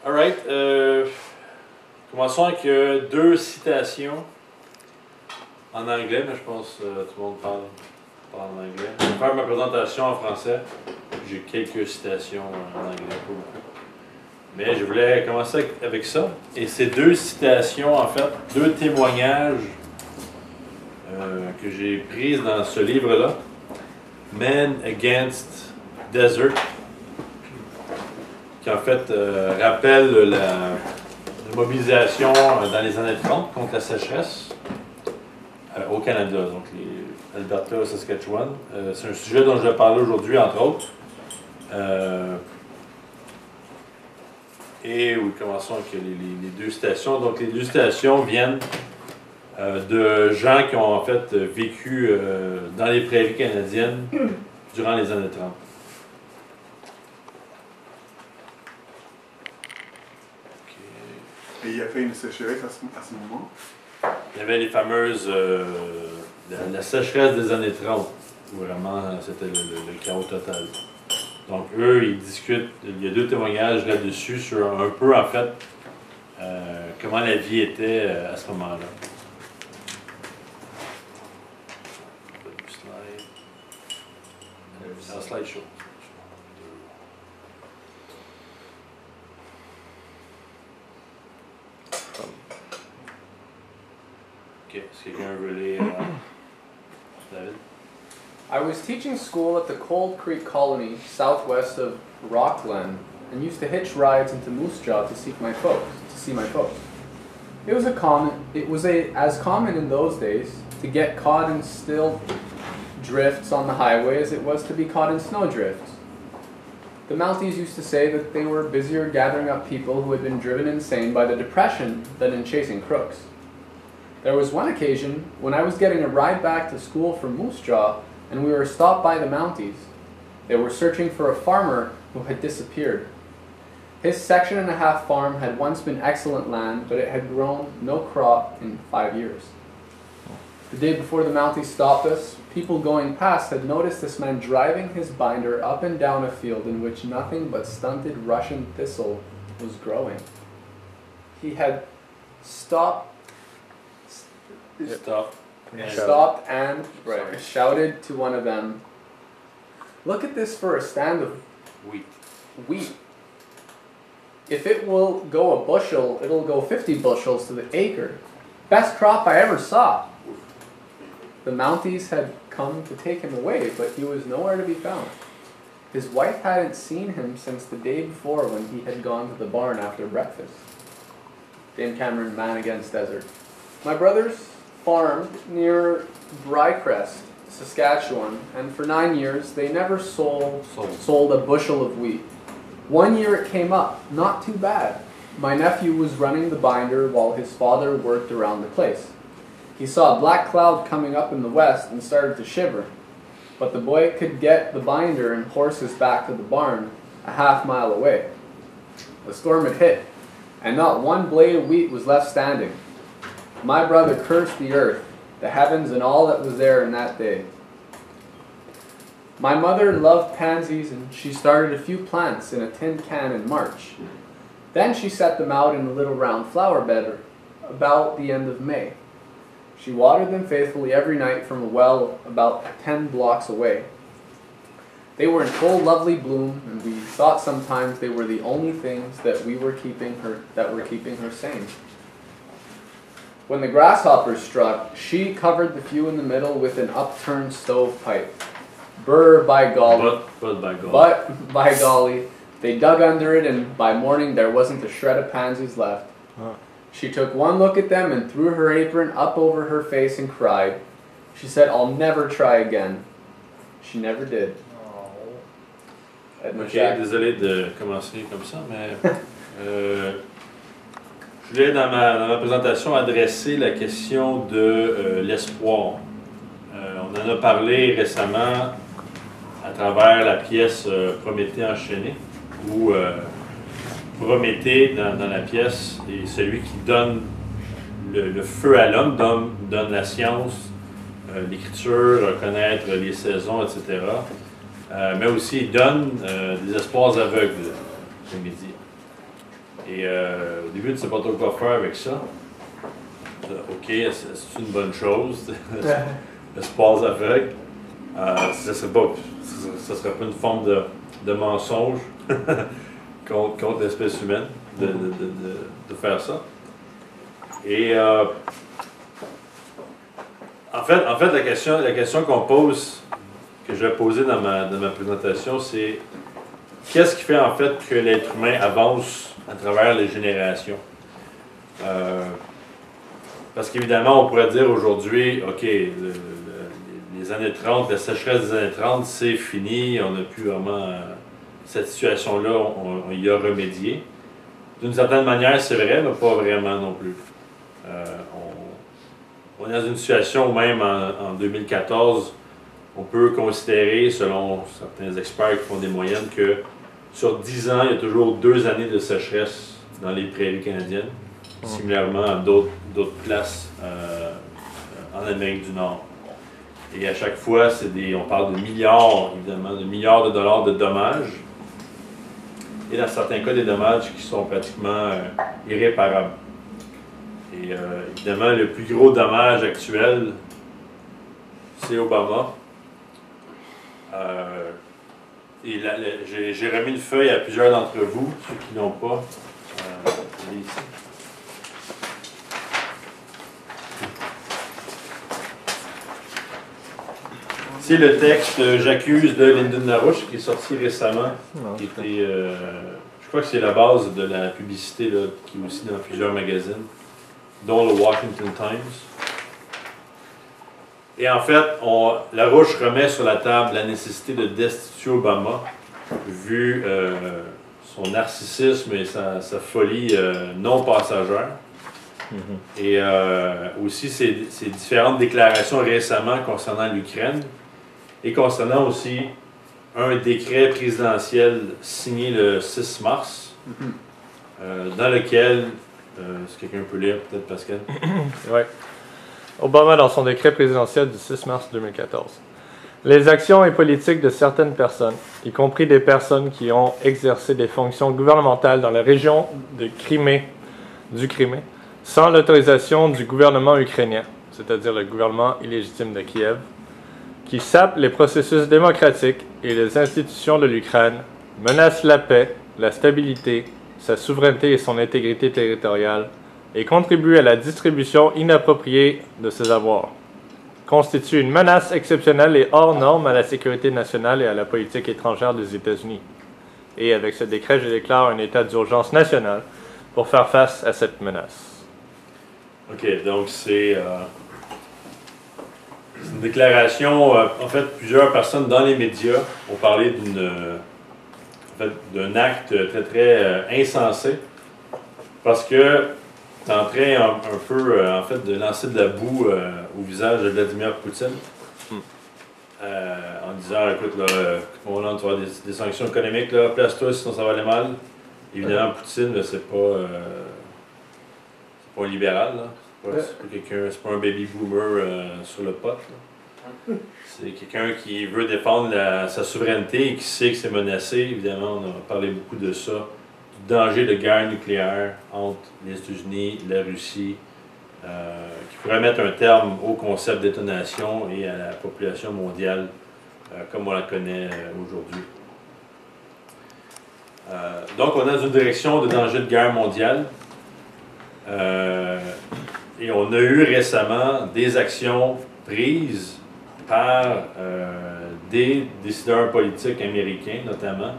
Alright, commençons avec deux citations en anglais, mais je pense que tout le monde parle en anglais. Je vais faire ma présentation en français. J'ai quelques citations en anglais, pas beaucoup. Mais je voulais commencer avec ça. Et ces deux citations, en fait, deux témoignages que j'ai prises dans ce livre-là. Men Against Desert, qui en fait rappelle la mobilisation dans les années 30 contre la sécheresse au Canada, donc les Alberta, Saskatchewan. C'est un sujet dont je vais parler aujourd'hui, entre autres. Et oui, commençons avec les deux citations. Donc les deux citations viennent de gens qui ont en fait vécu dans les prairies canadiennes durant les années 30. Et il a fait une sécheresse à ce moment? Il y avait les fameuses... la sécheresse des années 30, où vraiment c'était le chaos total. Donc eux, ils discutent, il y a deux témoignages là-dessus sur un peu en fait comment la vie était à ce moment-là. C'est un slideshow. Ok, est-ce que quelqu'un veut lire David? I was teaching school at the Cold Creek Colony, southwest of Rockglen, and used to hitch rides into Moose Jaw to see my folks. It was as common in those days to get caught in still drifts on the highway as it was to be caught in snow drifts. The Mounties used to say that they were busier gathering up people who had been driven insane by the Depression than in chasing crooks. There was one occasion when I was getting a ride back to school from Moose Jaw, and we were stopped by the Mounties. They were searching for a farmer who had disappeared. His section-and-a-half farm had once been excellent land, but it had grown no crop in 5 years. The day before the Mounties stopped us, people going past had noticed this man driving his binder up and down a field in which nothing but stunted Russian thistle was growing. He had stopped and shouted to one of them, "Look at this for a stand of wheat. If it will go a bushel, it'll go 50 bushels to the acre. Best crop I ever saw." The Mounties had come to take him away, but he was nowhere to be found. His wife hadn't seen him since the day before when he had gone to the barn after breakfast. Dame Cameron, Man Against Desert. My brothers farmed near Brycrest, Saskatchewan, and for 9 years they never sold a bushel of wheat. One year it came up, not too bad. My nephew was running the binder while his father worked around the place. He saw a black cloud coming up in the west and started to shiver, but the boy could get the binder and horses back to the barn a half-mile away. The storm had hit, and not one blade of wheat was left standing. My brother cursed the earth, the heavens, and all that was there in that day. My mother loved pansies, and she started a few plants in a tin can in March. Then she set them out in a little round flower bed about the end of May. She watered them faithfully every night from a well about 10 blocks away. They were in full lovely bloom, and we thought sometimes they were the only things that were keeping her sane. When the grasshoppers struck, she covered the few in the middle with an upturned stovepipe. Brr, by golly. But by golly, they dug under it, and by morning there wasn't a shred of pansies left. Huh. She took one look at them and threw her apron up over her face and cried. She said, "I'll never try again." She never did. Ok, désolé de commencer comme ça, mais je voulais dans ma présentation adresser la question de l'espoir. On en a parlé récemment à travers la pièce Prométhée enchaîné, où Prométhée, dans la pièce, est celui qui donne le feu à l'homme, donne la science, l'écriture, connaître les saisons, etc. Mais aussi il donne des espoirs aveugles, je me dis. Et au début, tu ne sais pas trop quoi faire avec ça. OK, c'est une bonne chose. Le sport aveugle. Ça serait pas une forme de mensonge contre l'espèce humaine de faire ça. Et en fait, la question qu'on pose, que je vais poser dans ma présentation, c'est qu'est-ce qui fait en fait que l'être humain avance à travers les générations? Parce qu'évidemment, on pourrait dire aujourd'hui, OK, les années 30, la sécheresse des années 30, c'est fini, on n'a plus vraiment cette situation-là, on y a remédié. D'une certaine manière, c'est vrai, mais pas vraiment non plus. On est dans une situation où même en 2014, on peut considérer, selon certains experts qui font des moyennes, que sur 10 ans, il y a toujours 2 années de sécheresse dans les prairies canadiennes, similairement à d'autres places en Amérique du Nord. Et à chaque fois, on parle de milliards, évidemment, de milliards de dollars de dommages. Et dans certains cas, des dommages qui sont pratiquement irréparables. Et évidemment, le plus gros dommage actuel, c'est Obama. Et j'ai remis une feuille à plusieurs d'entre vous, ceux qui n'ont pas. Ici. C'est le texte J'accuse de Lyndon LaRouche qui est sorti récemment. Qui était, je crois que c'est la base de la publicité là, qui est aussi dans plusieurs magazines, dont le Washington Times. Et en fait, LaRouche remet sur la table la nécessité de destituer Obama, vu son narcissisme et sa folie non passagère. Et aussi ses différentes déclarations récemment concernant l'Ukraine et concernant aussi un décret présidentiel signé le 6 mars, dans lequel, si quelqu'un peut lire, peut-être Pascal. Oui. Obama dans son décret présidentiel du 6 mars 2014. Les actions et politiques de certaines personnes, y compris des personnes qui ont exercé des fonctions gouvernementales dans la région du Crimée, sans l'autorisation du gouvernement ukrainien, c'est-à-dire le gouvernement illégitime de Kiev, qui sape les processus démocratiques et les institutions de l'Ukraine, menace la paix, la stabilité, sa souveraineté et son intégrité territoriale, et contribue à la distribution inappropriée de ses avoirs, constitue une menace exceptionnelle et hors norme à la sécurité nationale et à la politique étrangère des États-Unis. Et avec ce décret, je déclare un état d'urgence national pour faire face à cette menace. OK, donc c'est une déclaration. En fait, plusieurs personnes dans les médias ont parlé d'un acte très, très insensé, parce que c'est en train un peu, en fait, de lancer de la boue au visage de Vladimir Poutine, en disant, écoute, là, tu vas avoir des sanctions économiques, là, place-toi sinon ça va aller mal. Évidemment, Poutine, c'est pas un libéral, là. C'est pas un baby boomer sur le pot. C'est quelqu'un qui veut défendre sa souveraineté et qui sait que c'est menacé. Évidemment, on a parlé beaucoup de ça, du danger de guerre nucléaire entre les États-Unis et la Russie, qui pourrait mettre un terme au concept d'État nation et à la population mondiale comme on la connaît aujourd'hui. Donc, on est dans une direction de danger de guerre mondiale. Et on a eu récemment des actions prises par des décideurs politiques américains, notamment,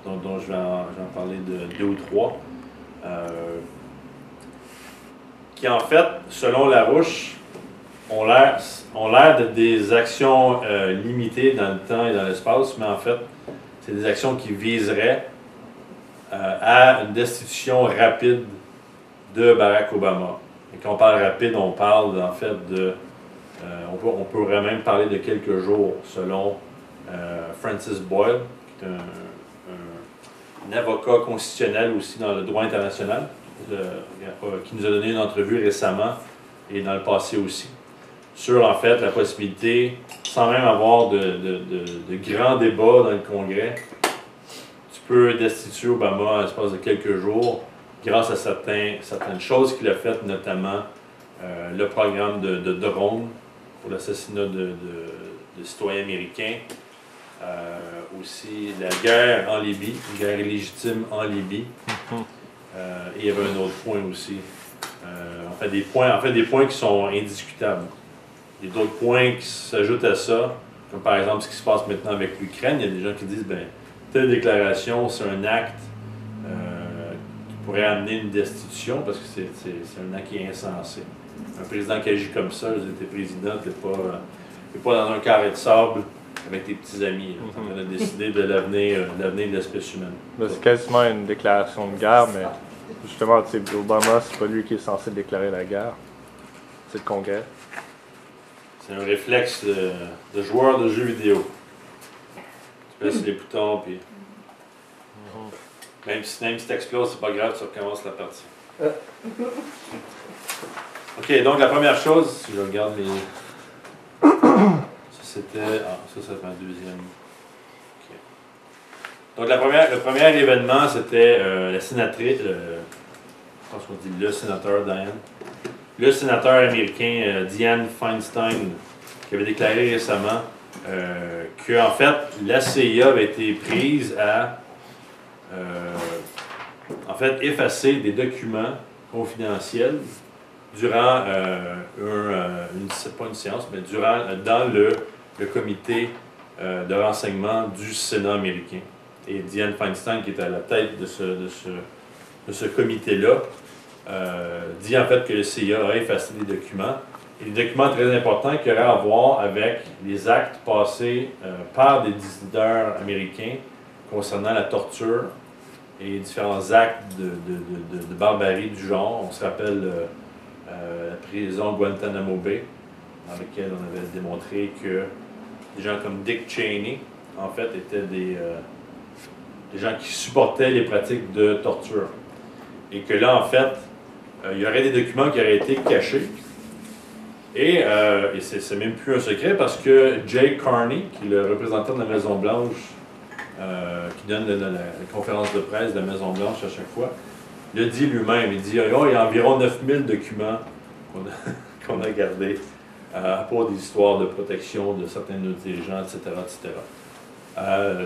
dont je vais en parler de 2 ou 3, qui en fait, selon LaRouche, ont l'air d'être des actions limitées dans le temps et dans l'espace, mais en fait, c'est des actions qui viseraient à une destitution rapide de Barack Obama. Et quand on parle rapide, on parle en fait de... on pourrait même parler de quelques jours, selon Francis Boyle, qui est un avocat constitutionnel aussi dans le droit international, qui nous a donné une entrevue récemment et dans le passé aussi, sur en fait la possibilité, sans même avoir de grands débats dans le Congrès, tu peux destituer Obama en l'espace de quelques jours grâce à certaines choses qu'il a faites, notamment le programme de drones pour l'assassinat de citoyens américains, aussi la guerre en Libye, une guerre illégitime en Libye. Et il y avait un autre point aussi. Des points qui sont indiscutables. Il y a d'autres points qui s'ajoutent à ça, comme par exemple ce qui se passe maintenant avec l'Ukraine. Il y a des gens qui disent, ben, telle déclaration, c'est un acte qui pourrait amener une destitution parce que c'est un acte qui est insensé. Un président qui agit comme ça, t'es président, t'es pas dans un carré de sable avec tes petits amis. Tu es en train de décider de l'avenir de l'espèce humaine. C'est quasiment une déclaration de guerre, mais justement, Obama, c'est pas lui qui est censé déclarer la guerre. C'est le Congrès. C'est un réflexe de joueur de jeux vidéo. Tu presses les boutons, puis... Même si t'exploses, c'est pas grave, tu recommences la partie. OK, donc la première chose, si je regarde les... Ça, c'était... Ah, ça fait un deuxième. OK. Donc le premier événement, c'était la sénatrice... je pense qu'on dit le sénateur Dianne. Le sénateur américain Dianne Feinstein, qui avait déclaré récemment que, en fait, la CIA avait été prise à effacer des documents confidentiels durant pas une séance, mais dans le comité de renseignement du Sénat américain. Et Dianne Feinstein, qui était à la tête de ce comité-là, dit en fait que le CIA a effacé des documents, et des documents très importants qui auraient à voir avec les actes passés par des décideurs américains concernant la torture et différents actes de barbarie du genre. On se rappelle la prison Guantanamo Bay, dans laquelle on avait démontré que des gens comme Dick Cheney, en fait, étaient des gens qui supportaient les pratiques de torture. Et que là, en fait, il y aurait des documents qui auraient été cachés. Et c'est même plus un secret parce que Jay Carney, qui est le représentant de la Maison-Blanche, qui donne la conférence de presse de la Maison-Blanche à chaque fois, le dit lui-même. Il dit oh, il y a environ 9000 documents qu'on a gardés à propos des histoires de protection de certains de nos dirigeants, etc. etc.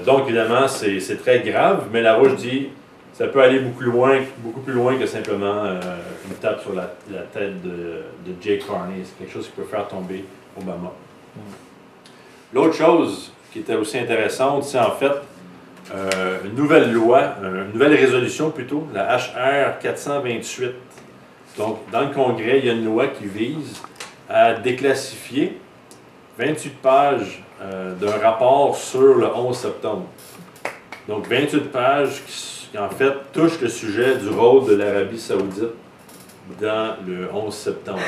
Donc, évidemment, c'est très grave, mais Larouche dit ça peut aller beaucoup plus loin que simplement une tape sur la tête de Jay Carney. C'est quelque chose qui peut faire tomber Obama. L'autre chose qui était aussi intéressante, c'est en fait une nouvelle loi, une nouvelle résolution plutôt, la HR 428. Donc, dans le Congrès, il y a une loi qui vise à déclassifier 28 pages d'un rapport sur le 11 septembre. Donc, 28 pages qui en fait touchent le sujet du rôle de l'Arabie saoudite dans le 11 septembre.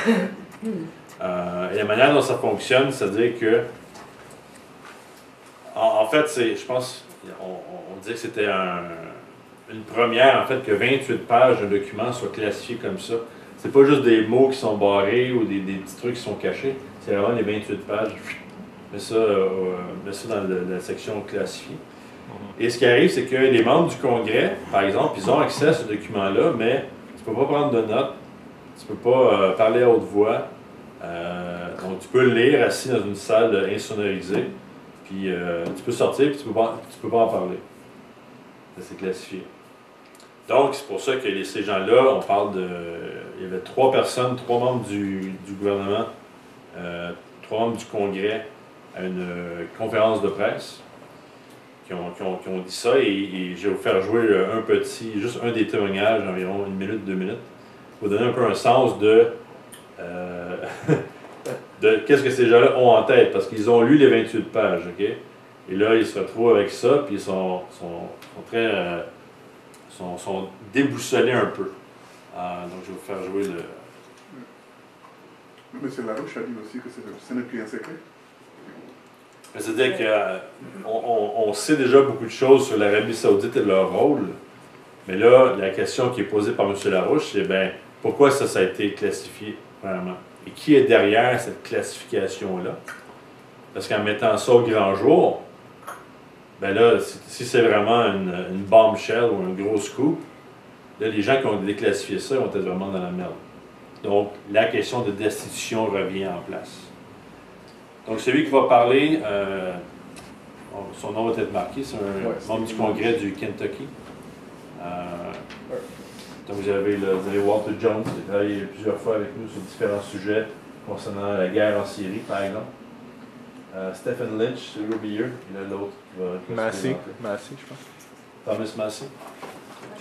Et la manière dont ça fonctionne, c'est-à-dire que, en fait, je pense, on dit que c'était une première, en fait, que 28 pages d'un document soient classifiées comme ça. C'est pas juste des mots qui sont barrés ou des petits trucs qui sont cachés, c'est vraiment les 28 pages. Mets ça dans la section classifiée. Et ce qui arrive, c'est que les membres du Congrès, par exemple, ils ont accès à ce document-là, mais tu ne peux pas prendre de notes, tu ne peux pas parler à haute voix. Donc, tu peux le lire assis dans une salle insonorisée, puis tu peux sortir, puis tu ne peux pas en parler. C'est classifié. Donc, c'est pour ça que ces gens-là, on parle de... Il y avait 3 personnes, 3 membres du gouvernement, 3 membres du Congrès à une conférence de presse qui ont dit ça, et je vais vous faire jouer juste un des témoignages, environ 1 minute, 2 minutes, pour vous donner un peu un sens de qu'est-ce que ces gens-là ont en tête, parce qu'ils ont lu les 28 pages, OK? Et là, ils se retrouvent avec ça, puis ils sont déboussolés un peu. Donc, je vais vous faire jouer le... M. Larouche a dit aussi que ce n'est plus un secret. C'est-à-dire qu'on sait déjà beaucoup de choses sur l'Arabie saoudite et leur rôle, mais là, la question qui est posée par M. Larouche, c'est pourquoi ça a été classifié, vraiment? Et qui est derrière cette classification-là? Parce qu'en mettant ça au grand jour, ben là, si c'est vraiment une bombshell ou un gros scoop, là, les gens qui ont déclassifié ça vont être vraiment dans la merde. Donc, la question de destitution revient en place. Donc, celui qui va parler, son nom va être marqué, c'est un membre du Congrès du Kentucky. Donc, vous avez Walter Jones, qui a travaillé plusieurs fois avec nous sur différents sujets concernant la guerre en Syrie, par exemple. Stephen Lynch, celui au milieu, et là l'autre qui va Massey, je pense. Thomas Massey.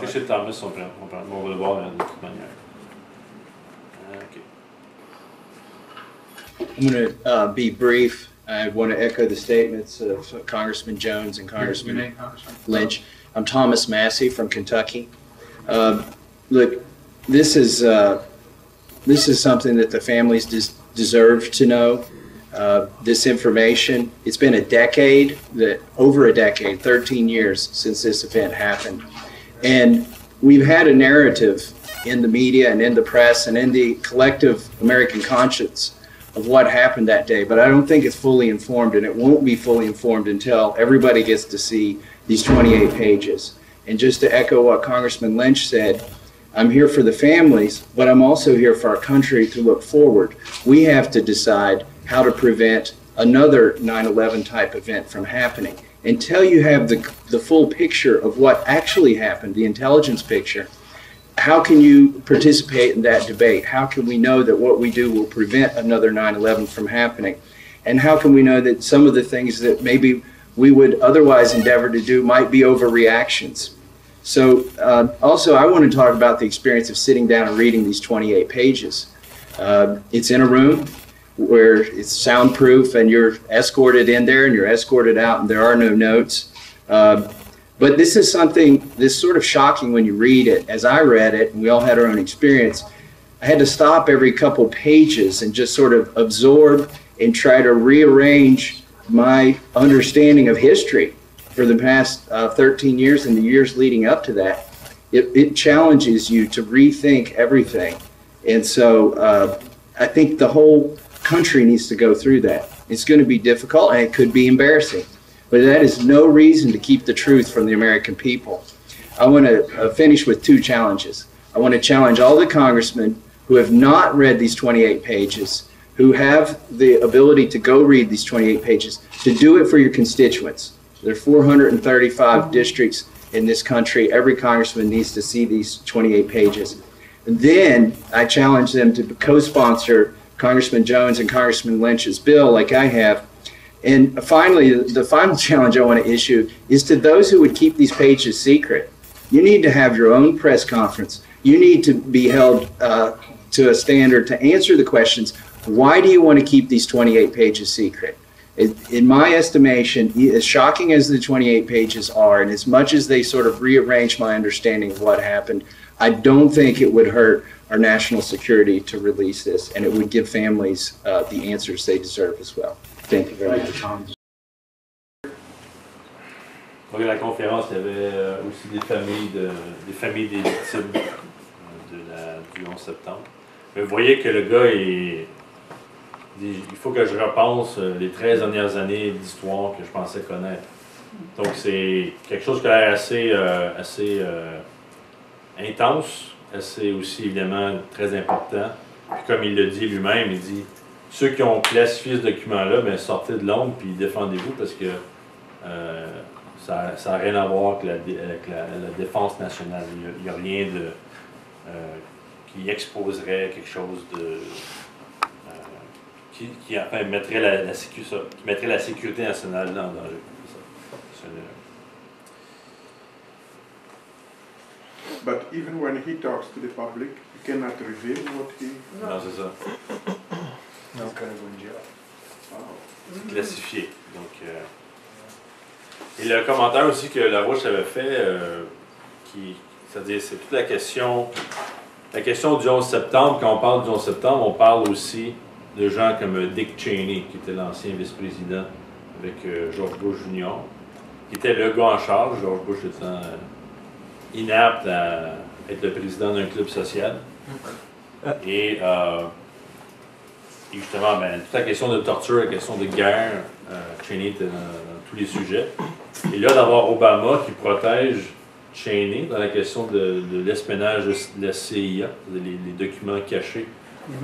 Je sais que c'est Thomas, on va le voir de toute manière. I'm going to be brief. I want to echo the statements of Congressman Jones and Congressman Lynch. I'm Thomas Massey from Kentucky. Look, this is something that the families deserve to know. This information. It's been over a decade, 13 years since this event happened, and we've had a narrative in the media and in the press and in the collective American conscience of what happened that day, but I don't think it's fully informed, and it won't be fully informed until everybody gets to see these 28 pages. And just to echo what Congressman Lynch said, I'm here for the families, but I'm also here for our country to look forward. We have to decide how to prevent another 9/11 type event from happening. Until you have the full picture of what actually happened, the intelligence picture, how can you participate in that debate? How can we know that what we do will prevent another 9/11 from happening? And how can we know that some of the things that maybe we would otherwise endeavor to do might be overreactions? So also, I want to talk about the experience of sitting down and reading these 28 pages. It's in a room where it's soundproof, and you're escorted in there and you're escorted out, and there are no notes. But this is something that's sort of shocking when you read it. As I read it, and we all had our own experience, I had to stop every couple pages and just sort of absorb and try to rearrange my understanding of history for the past 13 years and the years leading up to that. It challenges you to rethink everything. And so I think the whole country needs to go through that. It's going to be difficult, and it could be embarrassing. But that is no reason to keep the truth from the American people. I want to finish with two challenges. I want to challenge all the congressmen who have not read these 28 pages, who have the ability to go read these 28 pages, to do it for your constituents. There are 435 districts in this country. Every congressman needs to see these 28 pages. And then I challenge them to co-sponsor Congressman Jones and Congressman Lynch's bill like I have. And finally, the final challenge I want to issue is to those who would keep these pages secret. You need to have your own press conference. You need to be held to a standard to answer the questions. Why do you want to keep these 28 pages secret? In my estimation, as shocking as the 28 pages are, and as much as they sort of rearrange my understanding of what happened, I don't think it would hurt our national security to release this, and it would give families the answers they deserve as well. Thank you very much. Donc, à la conférence, il y avait aussi des familles des victimes du 11 septembre. Mais vous voyez que le gars, il faut que je repense les 13 dernières années d'histoire que je pensais connaître. Donc, c'est quelque chose qui a l'air assez intense, assez aussi évidemment très important. Puis comme il le dit lui-même, il dit ceux qui ont classifié ce document-là, ben, sortez de l'ombre puis défendez-vous parce que ça n'a rien à voir avec la défense nationale. Il n'y a rien qui exposerait quelque chose de qui enfin, mettrait la sécurité nationale en danger. But even when he talks to the public, you cannot reveal what he... Non, c'est ça. He's gonna go in jail. C'est classifié. Donc, et le commentaire aussi que Larouche avait fait, c'est-à-dire c'est toute la question du 11 septembre. Quand on parle du 11 septembre, on parle aussi de gens comme Dick Cheney, qui était l'ancien vice-président avec George Bush Jr., qui était le gars en charge, George Bush étant inapte à être le président d'un club social. Et justement, ben, toute la question de torture, la question de guerre, Cheney était dans tous les sujets. Et là, d'avoir Obama qui protège Cheney dans la question de l'espionnage de la CIA, les documents cachés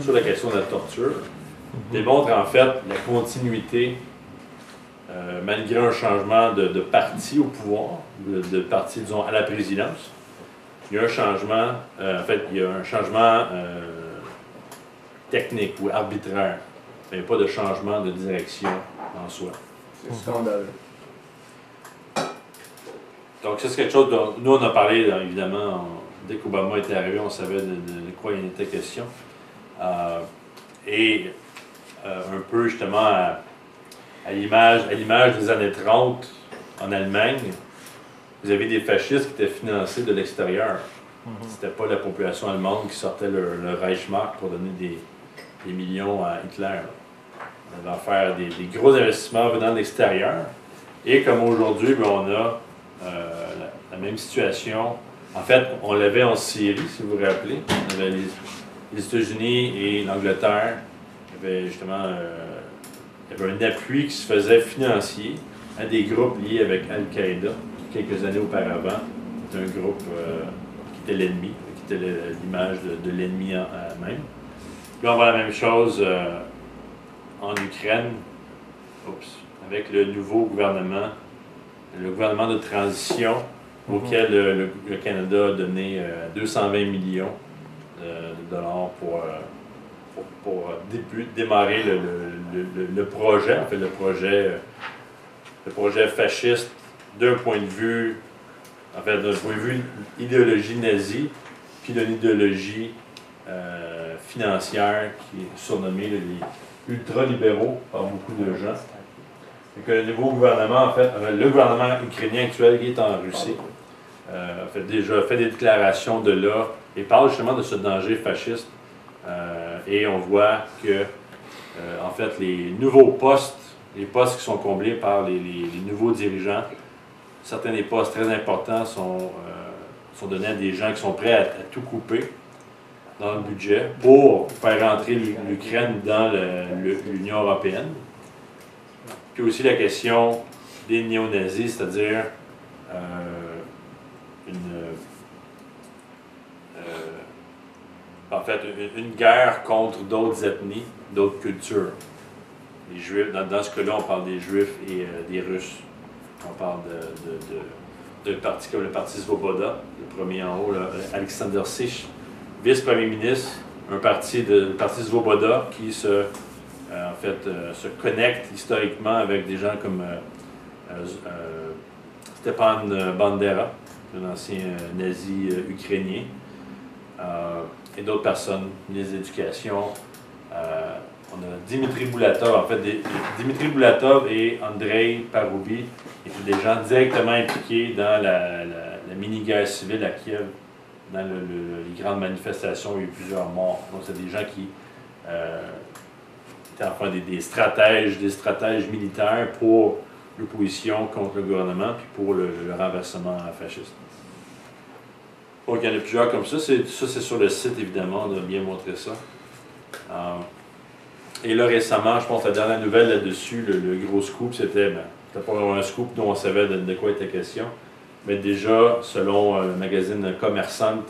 sur la question de la torture, démontre en fait la continuité, malgré un changement de parti au pouvoir, de parti, disons, à la présidence. Il y a un changement, technique ou arbitraire, mais pas de changement de direction en soi. C'est scandaleux. Donc, ça, c'est quelque chose dont nous, on a parlé, évidemment, dès qu'Obama était arrivé, on savait de quoi il était question. Un peu, justement, à l'image des années 30 en Allemagne, vous avez des fascistes qui étaient financés de l'extérieur. C'était pas la population allemande qui sortait le Reichsmark pour donner des millions à Hitler. On avait affaire des gros investissements venant de l'extérieur. Et comme aujourd'hui, on a la même situation. En fait, on l'avait en Syrie, si vous vous rappelez. On avait les États-Unis et l'Angleterre. Il y avait justement un appui qui se faisait financier à des groupes liés avec Al-Qaïda quelques années auparavant. C'était un groupe qui était l'ennemi, qui était l'image de l'ennemi même. Puis on voit la même chose en Ukraine, avec le nouveau gouvernement, le gouvernement de transition auquel le Canada a donné 220 millions de dollars pour démarrer le projet, en fait le projet fasciste d'un point de vue, idéologie nazie, puis d'une idéologie financière qui est surnommée les ultra-libéraux par beaucoup de gens. Et que le nouveau gouvernement, en fait, le gouvernement ukrainien actuel qui est en Russie, a déjà fait des déclarations de là et parle justement de ce danger fasciste. Et on voit que, en fait, les nouveaux postes, les postes qui sont comblés par les nouveaux dirigeants, certains des postes très importants sont donnés à des gens qui sont prêts à tout couper dans le budget pour faire rentrer l'Ukraine dans l'Union européenne. Puis aussi la question des néo-nazis, c'est-à-dire une guerre contre d'autres ethnies, d'autres cultures. Les Juifs, dans ce cas-là, on parle des Juifs et des Russes. On parle de partis comme le Parti Svoboda, le premier en haut, là, Alexander Sich, vice-premier ministre, le Parti Svoboda qui se connecte historiquement avec des gens comme Stepan Bandera, un ancien nazi ukrainien, et d'autres personnes, ministres d'éducation. On a Dimitri Boulatov, en fait, Dimitri Boulatov et Andrei Paroubi étaient des gens directement impliqués dans la mini-guerre civile à Kiev, dans les grandes manifestations, il y a eu plusieurs morts. Donc, c'est des gens qui étaient enfin des stratèges militaires pour l'opposition contre le gouvernement, puis pour le renversement fasciste. Donc, il y en a plusieurs comme ça. C'est sur le site, évidemment, on a bien montré ça. Et là, récemment, je pense que la dernière nouvelle là-dessus, le gros scoop, c'était pas vraiment un scoop dont on savait de quoi était question, mais déjà, selon le magazine Commerçant,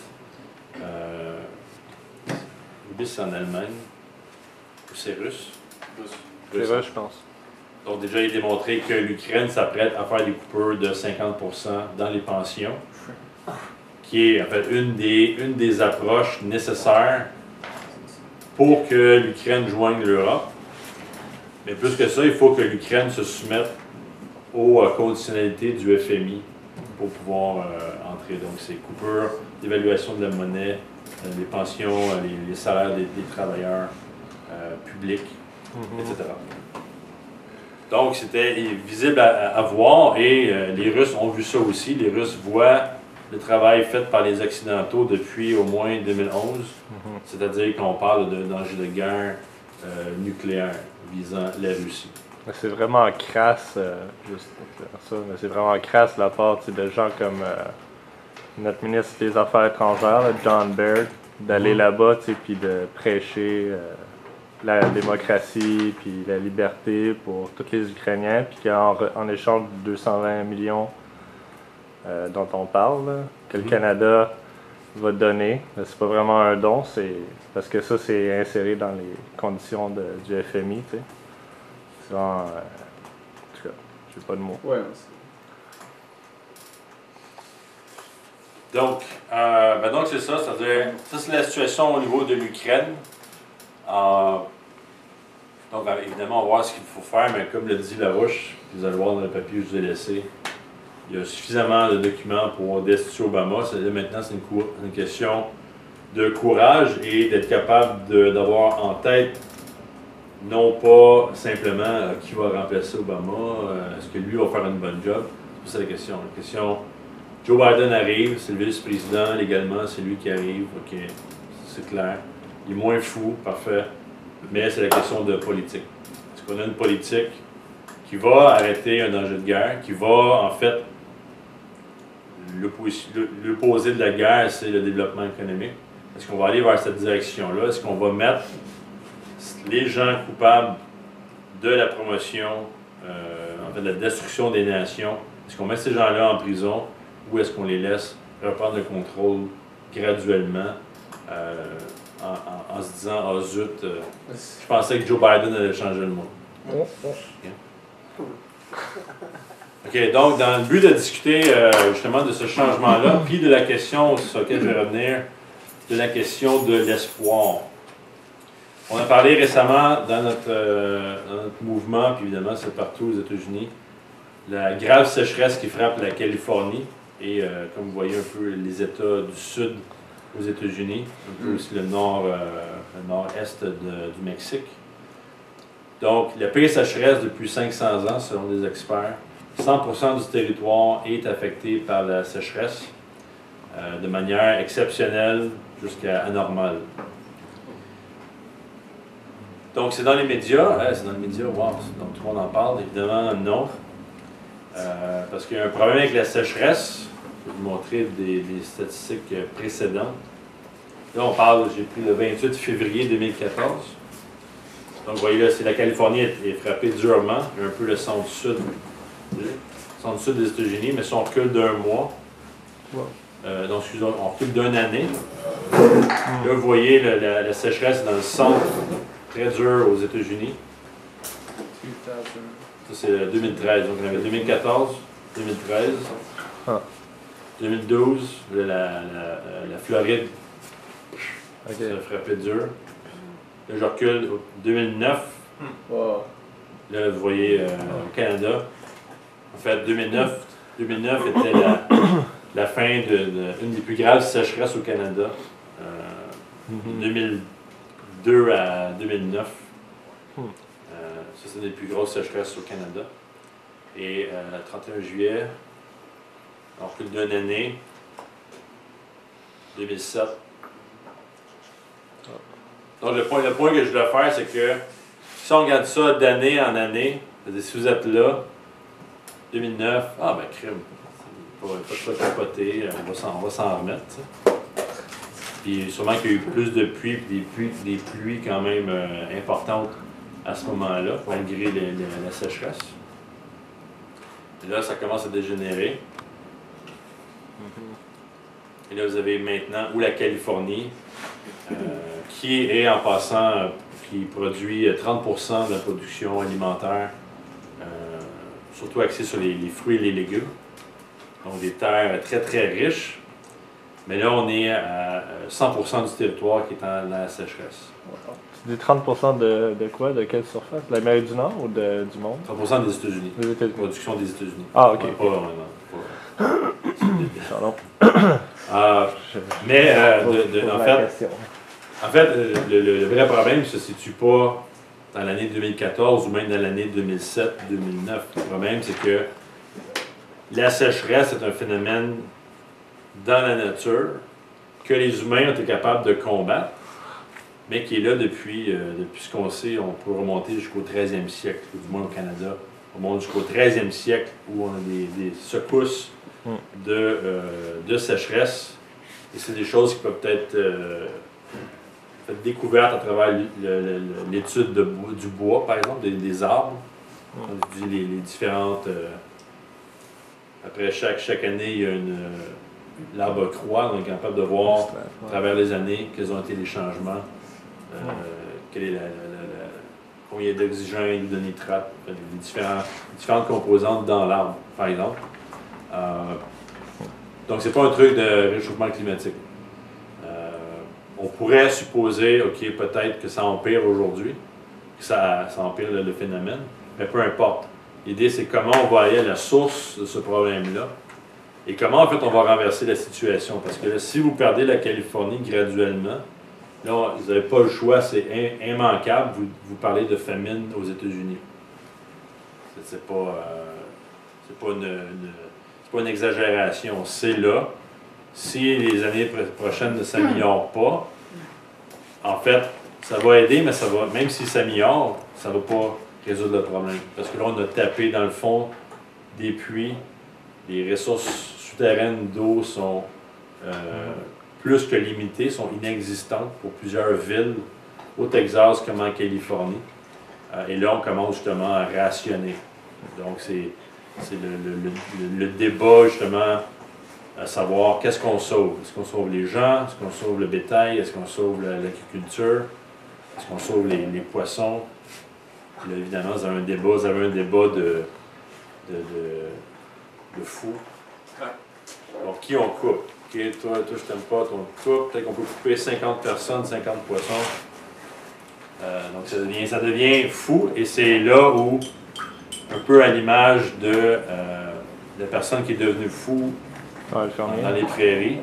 c'est en Allemagne, ou c'est russe? C'est russe, je pense. Donc déjà, il est démontré que l'Ukraine s'apprête à faire des coupures de 50% dans les pensions, qui est en fait une des approches nécessaires pour que l'Ukraine joigne l'Europe. Mais plus que ça, il faut que l'Ukraine se soumette aux conditionnalités du FMI pour pouvoir entrer. Donc, c'est coupure, l'évaluation de la monnaie, les pensions, les salaires des travailleurs publics, etc. Donc, c'était visible à voir et les Russes ont vu ça aussi. Les Russes voient le travail fait par les Occidentaux depuis au moins 2011, c'est-à-dire qu'on parle de danger de guerre nucléaire visant la Russie. C'est vraiment crasse, juste pour dire ça, mais c'est vraiment crasse la part de gens comme notre ministre des Affaires étrangères, là, John Baird, d'aller là-bas puis de prêcher la démocratie puis la liberté pour tous les Ukrainiens, puis qu'en échange de 220 millions dont on parle, là, que le Canada va donner. C'est pas vraiment un don, c'est parce que ça, c'est inséré dans les conditions du FMI. Tu sais. C'est vraiment. En tout cas, j'ai pas de mots. Ouais, Donc, donc c'est ça, c'est-à-dire, ça c'est la situation au niveau de l'Ukraine. Donc, évidemment, on va voir ce qu'il faut faire, mais comme le dit Larouche, vous allez voir dans le papier que je vous ai laissé, il y a suffisamment de documents pour destituer Obama. Maintenant, c'est une question de courage et d'être capable d'avoir en tête, non pas simplement qui va remplacer Obama, est-ce que lui va faire une bonne job. C'est pas ça la question. La question, Joe Biden arrive, c'est le vice-président, légalement, c'est lui qui arrive, ok, c'est clair. Il est moins fou, parfait, mais c'est la question de politique. Est-ce qu'on a une politique qui va arrêter un danger de guerre, qui va, en fait, l'opposé de la guerre, c'est le développement économique. Est-ce qu'on va aller vers cette direction-là? Est-ce qu'on va mettre les gens coupables de la promotion, en fait, de la destruction des nations, est-ce qu'on met ces gens-là en prison ou est-ce qu'on les laisse reprendre le contrôle graduellement en se disant « Ah zut, je pensais que Joe Biden allait changer le monde. » OK, donc dans le but de discuter justement de ce changement-là, puis de la question sur laquelle je vais revenir, de la question de l'espoir. On a parlé récemment dans notre mouvement, puis évidemment c'est partout aux États-Unis, la grave sécheresse qui frappe la Californie et comme vous voyez un peu les États du sud aux États-Unis, un peu aussi le nord-est du Mexique. Donc la pire sécheresse depuis 500 ans selon des experts. 100% du territoire est affecté par la sécheresse de manière exceptionnelle jusqu'à anormale. Donc, c'est dans les médias. C'est dans les médias, wow, donc tout le monde en parle. Évidemment, non. Parce qu'il y a un problème avec la sécheresse. Je vais vous montrer des statistiques précédentes. Là, on parle, j'ai pris le 28 février 2014. Donc, vous voyez là, la Californie est frappée durement. Il y a un peu le centre-sud. Centre-sud des États-Unis, mais si on recule d'un mois, donc excusez-moi, on recule d'une année. Là, vous voyez la sécheresse dans le centre, très dur aux États-Unis. Ça, c'est 2013. Donc, on avait 2014, 2013, 2012, la Floride, ça frappait dur. Là, je recule 2009. Là, vous voyez au Canada. En fait, 2009 était la fin d'une des plus graves sécheresses au Canada. 2002 à 2009. Ça, c'est une des plus grosses sécheresses au Canada. Et le 31 juillet, on recule d'une année, 2007. Donc, le point que je voulais faire, c'est que si on regarde ça d'année en année, si vous êtes là, 2009, ah ben crime, pas de quoi capoter, on va s'en remettre. T'sais. Puis sûrement qu'il y a eu plus de pluie, puis des pluies quand même importantes à ce moment-là, malgré la sécheresse. Et là, ça commence à dégénérer. Et là, vous avez maintenant, ou la Californie, qui est en passant, qui produit 30% de la production alimentaire, surtout axée sur les fruits et les légumes. Donc des terres très très riches. Mais là, on est à 100% du territoire qui est dans la sécheresse. Tu dis 30% de quoi? De quelle surface? De l'Amérique du Nord ou du monde? 30% des États-Unis. Des États-Unis. Production des États-Unis. Ah, ok. Mais en fait, le vrai problème ne se situe pas dans l'année 2014 ou même dans l'année 2007-2009. Le problème, c'est que la sécheresse est un phénomène dans la nature que les humains ont été capables de combattre, mais qui est là depuis ce qu'on sait. On peut remonter jusqu'au 13e siècle, ou du moins au Canada. On monte jusqu'au 13e siècle où on a des secousses de sécheresse. Et c'est des choses qui peuvent être découvertes à travers l'étude du bois, par exemple, des arbres. Les différentes Après chaque année, il y a l'arbre croît, on est capable de voir à travers les années quels ont été les changements, quelle est combien il y a d'oxygène, de nitrate, les différentes composantes dans l'arbre, par exemple. Donc, c'est pas un truc de réchauffement climatique. On pourrait supposer, OK, peut-être que ça empire aujourd'hui, que ça empire le phénomène, mais peu importe. L'idée, c'est comment on va aller à la source de ce problème-là et comment, en fait, on va renverser la situation. Parce que là, si vous perdez la Californie graduellement, là, vous n'avez pas le choix, c'est immanquable. Vous parlez de famine aux États-Unis. C'est pas une exagération. C'est là. Si les années prochaines ne s'améliorent pas, en fait, ça va aider, mais ça va, même si ça s'améliore, ça ne va pas résoudre le problème. Parce que là, on a tapé dans le fond des puits. Les ressources souterraines d'eau sont plus que limitées, sont inexistantes pour plusieurs villes, au Texas comme en Californie. Et là, on commence justement à rationner. Donc, c'est le débat, justement, à savoir qu'est-ce qu'on sauve. Est-ce qu'on sauve les gens? Est-ce qu'on sauve le bétail? Est-ce qu'on sauve l'agriculture? Est-ce qu'on sauve les poissons? Puis là, évidemment, vous avez un débat de fou. Donc, qui on coupe? OK, toi je t'aime pas, toi on coupe. Peut-être qu'on peut couper 50 personnes, 50 poissons. Donc, ça devient fou. Et c'est là où, un peu à l'image de la personne qui est devenue fou dans les prairies.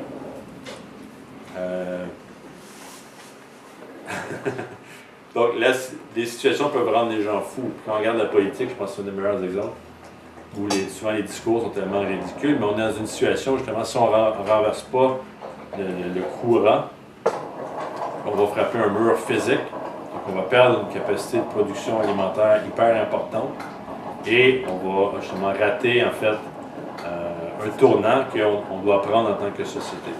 Donc là, les situations peuvent rendre les gens fous. Quand on regarde la politique, je pense que c'est un des meilleurs exemples, où souvent les discours sont tellement ridicules, mais on est dans une situation, justement, si on ne renverse pas le courant, on va frapper un mur physique, donc on va perdre une capacité de production alimentaire hyper importante, et on va justement rater, en fait, un tournant qu'on doit prendre en tant que société.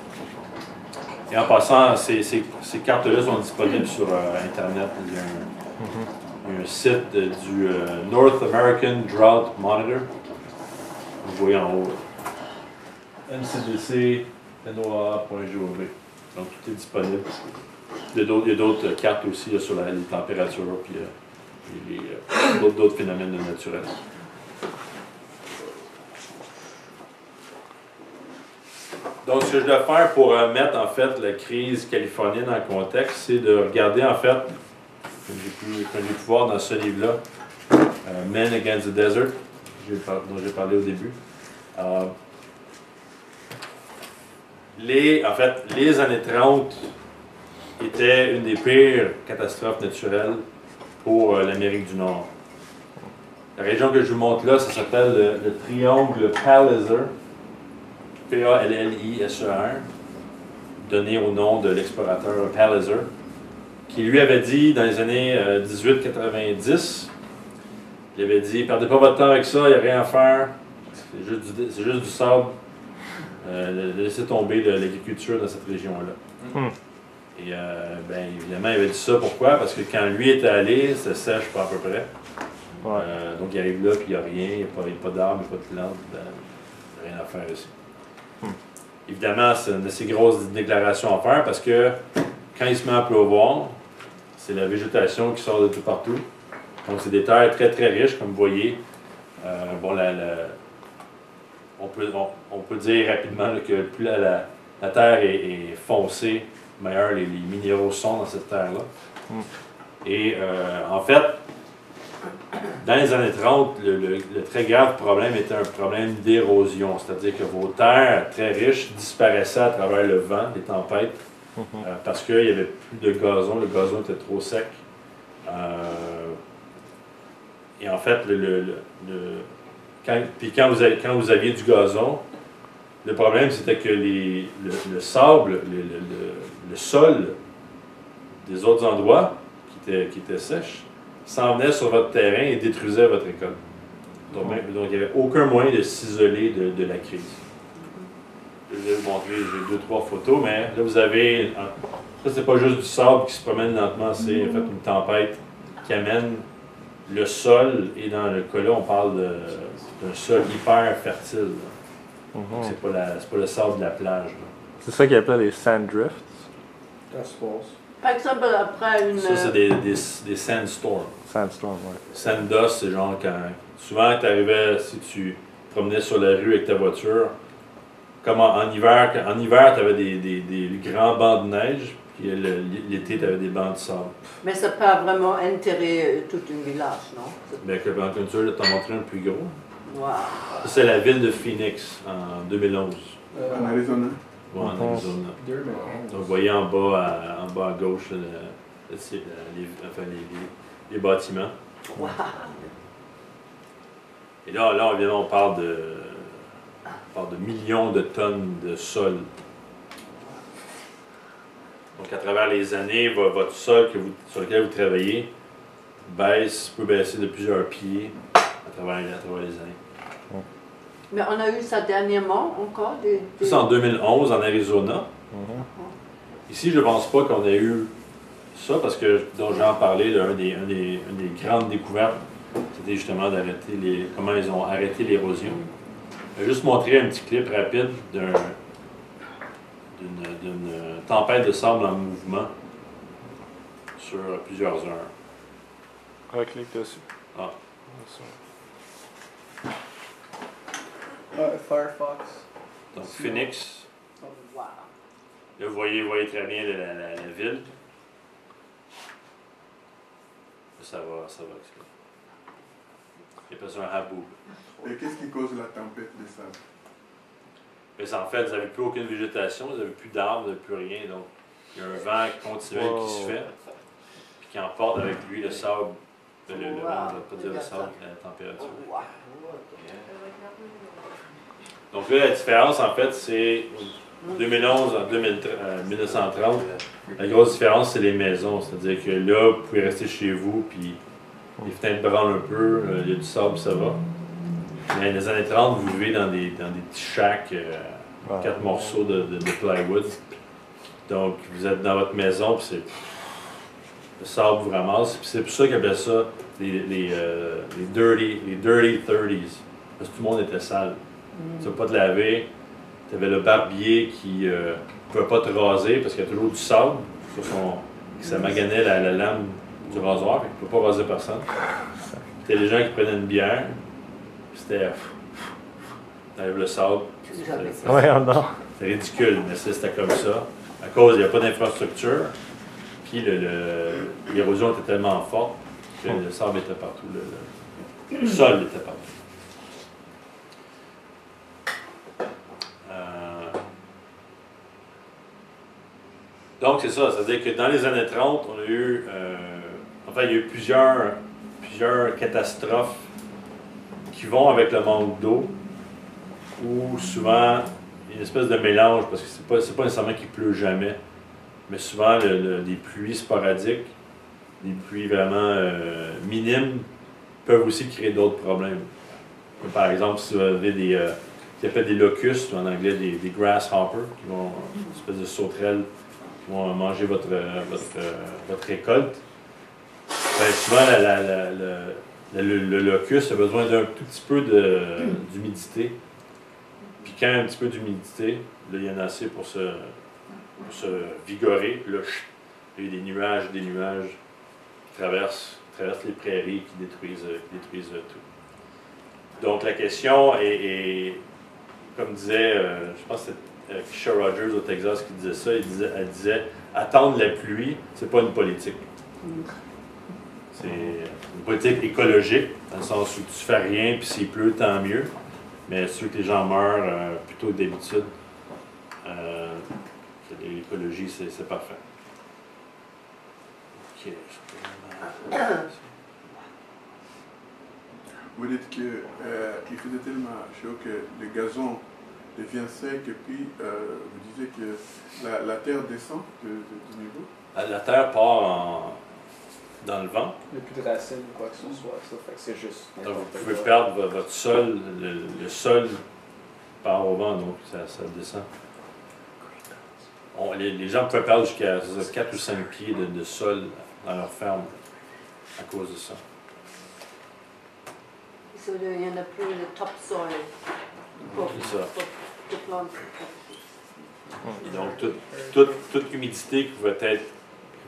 Et en passant, ces cartes-là sont disponibles sur Internet. Il y a un site du North American Drought Monitor. Vous voyez en haut. mcdc.noaa.gov. Donc tout est disponible. Il y a d'autres cartes aussi là, sur les températures et d'autres phénomènes naturels. Donc, ce que je dois faire pour mettre, en fait, la crise californienne en contexte, c'est de regarder, en fait, comme j'ai pu voir dans ce livre-là, Men Against the Desert, dont j'ai parlé au début. En fait, les années 30 étaient une des pires catastrophes naturelles pour l'Amérique du Nord. La région que je vous montre là, ça s'appelle le triangle Palliser. P-A-L-L-I-S-E-R, donné au nom de l'explorateur Palliser, qui lui avait dit dans les années 1890, il avait dit, perdez pas votre temps avec ça, il n'y a rien à faire, c'est juste du sable, laissez tomber l'agriculture dans cette région-là. Et bien évidemment, il avait dit ça, pourquoi? Parce que quand lui était allé, c'était sèche pas à peu près. Donc il arrive là, puis il n'y a rien, il n'y a pas d'arbres, il n'y a pas de plantes, il n'y a rien à faire ici. Évidemment, c'est une assez grosse déclaration à faire parce que quand il se met à pleuvoir, c'est la végétation qui sort de tout partout. Donc, c'est des terres très très riches, comme vous voyez. Bon, on peut dire rapidement là, que plus la terre est foncée, meilleurs les minéraux sont dans cette terre-là. Et en fait, dans les années 30, le très grave problème était un problème d'érosion, c'est-à-dire que vos terres très riches disparaissaient à travers le vent, les tempêtes, parce qu'il n'y avait plus de gazon, le gazon était trop sec. Et en fait, quand vous aviez du gazon, le problème c'était que le sable, le sol des autres endroits qui étaient sèches, s'en venait sur votre terrain et détruisait votre récolte. Donc il n'y avait aucun moyen de s'isoler de la crise. Je vais vous montrer, j'ai 2-3 photos, mais là vous avez, ça c'est pas juste du sable qui se promène lentement, c'est en fait une tempête qui amène le sol, et dans le cas là on parle d'un sol hyper fertile. Donc, c'est pas le sable de la plage. là. C'est ça qu'ils appelaient les sand drifts. I suppose. Par exemple, après une. Ça, c'est des sandstorms. Sandstorm, ouais. Sand dust, c'est genre quand. Souvent, tu arrivais, si tu te promenais sur la rue avec ta voiture, comme en hiver, tu avais des grands bancs de neige, puis l'été, tu avais des bancs de sable. Mais ça peut vraiment enterrer tout un village, non? Bien, que Vancouver, là, t'en montrer un plus gros. Wow. Ça, c'est la ville de Phoenix en 2011. En Arizona. Ouais, en Arizona. Durban. Donc, vous voyez en bas à gauche les bâtiments. Wow. Et là évidemment, on parle de millions de tonnes de sol. Donc, à travers les années, votre sol sur lequel vous travaillez peut baisser de plusieurs pieds à travers les années. Mais on a eu ça dernièrement encore des... Ça, c'est en 2011 en Arizona. Ici, je ne pense pas qu'on ait eu ça parce que, dont j'en parlais, une des grandes découvertes, c'était justement d'arrêter comment ils ont arrêté l'érosion. Je vais juste montrer un petit clip rapide d'une tempête de sable en mouvement sur plusieurs heures. Reclique dessus. Ah. Firefox. Donc, Phoenix. Oh, wow. Là, vous voyez très bien la ville. Là, ça va exploser. Il appelle ça un haboub. Et qu'est-ce qui cause la tempête de sable? Mais en fait, vous n'avez plus aucune végétation, vous n'avez plus d'arbres, vous n'avez plus rien. Donc, il y a un vent continuel qui se fait, puis qui emporte avec lui le sable, le vent, je ne vais pas dire le sable, la température. Wow. Donc là, la différence, en fait, c'est 2011 à 1930. La grosse différence, c'est les maisons. C'est-à-dire que là, vous pouvez rester chez vous, puis les fenêtres branlent un peu, il y a du sable, ça va. Mais dans les années 30, vous vivez dans des petits shacks, 4 morceaux de plywood. Donc, vous êtes dans votre maison, puis le sable vous ramasse. Puis c'est pour ça qu'ils appellent ça les dirty 30s. Parce que tout le monde était sale. Tu ne vas pas te laver. Tu avais le barbier qui ne pouvait pas te raser parce qu'il y a toujours du sable. Ça maganait la lame du rasoir. Il ne peut pas raser personne. C'était les gens qui prenaient une bière. C'était. T'enlèves le sable. Ouais, non. C'est ridicule, mais c'était comme ça. À cause, il n'y a pas d'infrastructure. Puis l'érosion était tellement forte que le sable était partout. Le sol était partout. Donc, c'est ça. C'est-à-dire que dans les années 30, on a eu. Il y a eu plusieurs catastrophes qui vont avec le manque d'eau, ou souvent une espèce de mélange, parce que c'est pas nécessairement qu'il pleut jamais, mais souvent des pluies sporadiques, des pluies vraiment minimes, peuvent aussi créer d'autres problèmes. Comme par exemple, si vous avez des locustes, ou en anglais des grasshoppers, qui vont, une espèce de sauterelles, qui vont manger votre récolte. Ben, souvent, le locuste a besoin d'un tout petit peu d'humidité. Puis quand il y a un petit peu d'humidité, là, il y en a assez pour se vigorer. Puis là, il y a des nuages qui traversent les prairies, qui détruisent tout. Donc la question est comme disait, je pense que c'était Keisha Rogers au Texas qui disait ça, elle disait attendre la pluie, c'est pas une politique. C'est une politique écologique, dans le sens où tu fais rien, puis s'il pleut, tant mieux. Mais sûr que les gens meurent plutôt que d'habitude. L'écologie, c'est parfait. Ok. Vous dites qu'il faisait tellement chaud que le gazon devient sec et puis vous disiez que la terre descend du niveau? La terre part dans le vent. Il n'y a plus de racines ou quoi que ce soit. Ça fait que c'est juste. Donc vous pouvez perdre votre sol, le sol part au vent, donc ça descend. Les gens peuvent perdre jusqu'à 4 ou 5 pieds de sol dans leur ferme à cause de ça. Il n'y en a plus de topsoil. C'est ça. de plantes. Et donc, toute humidité qui pouvait être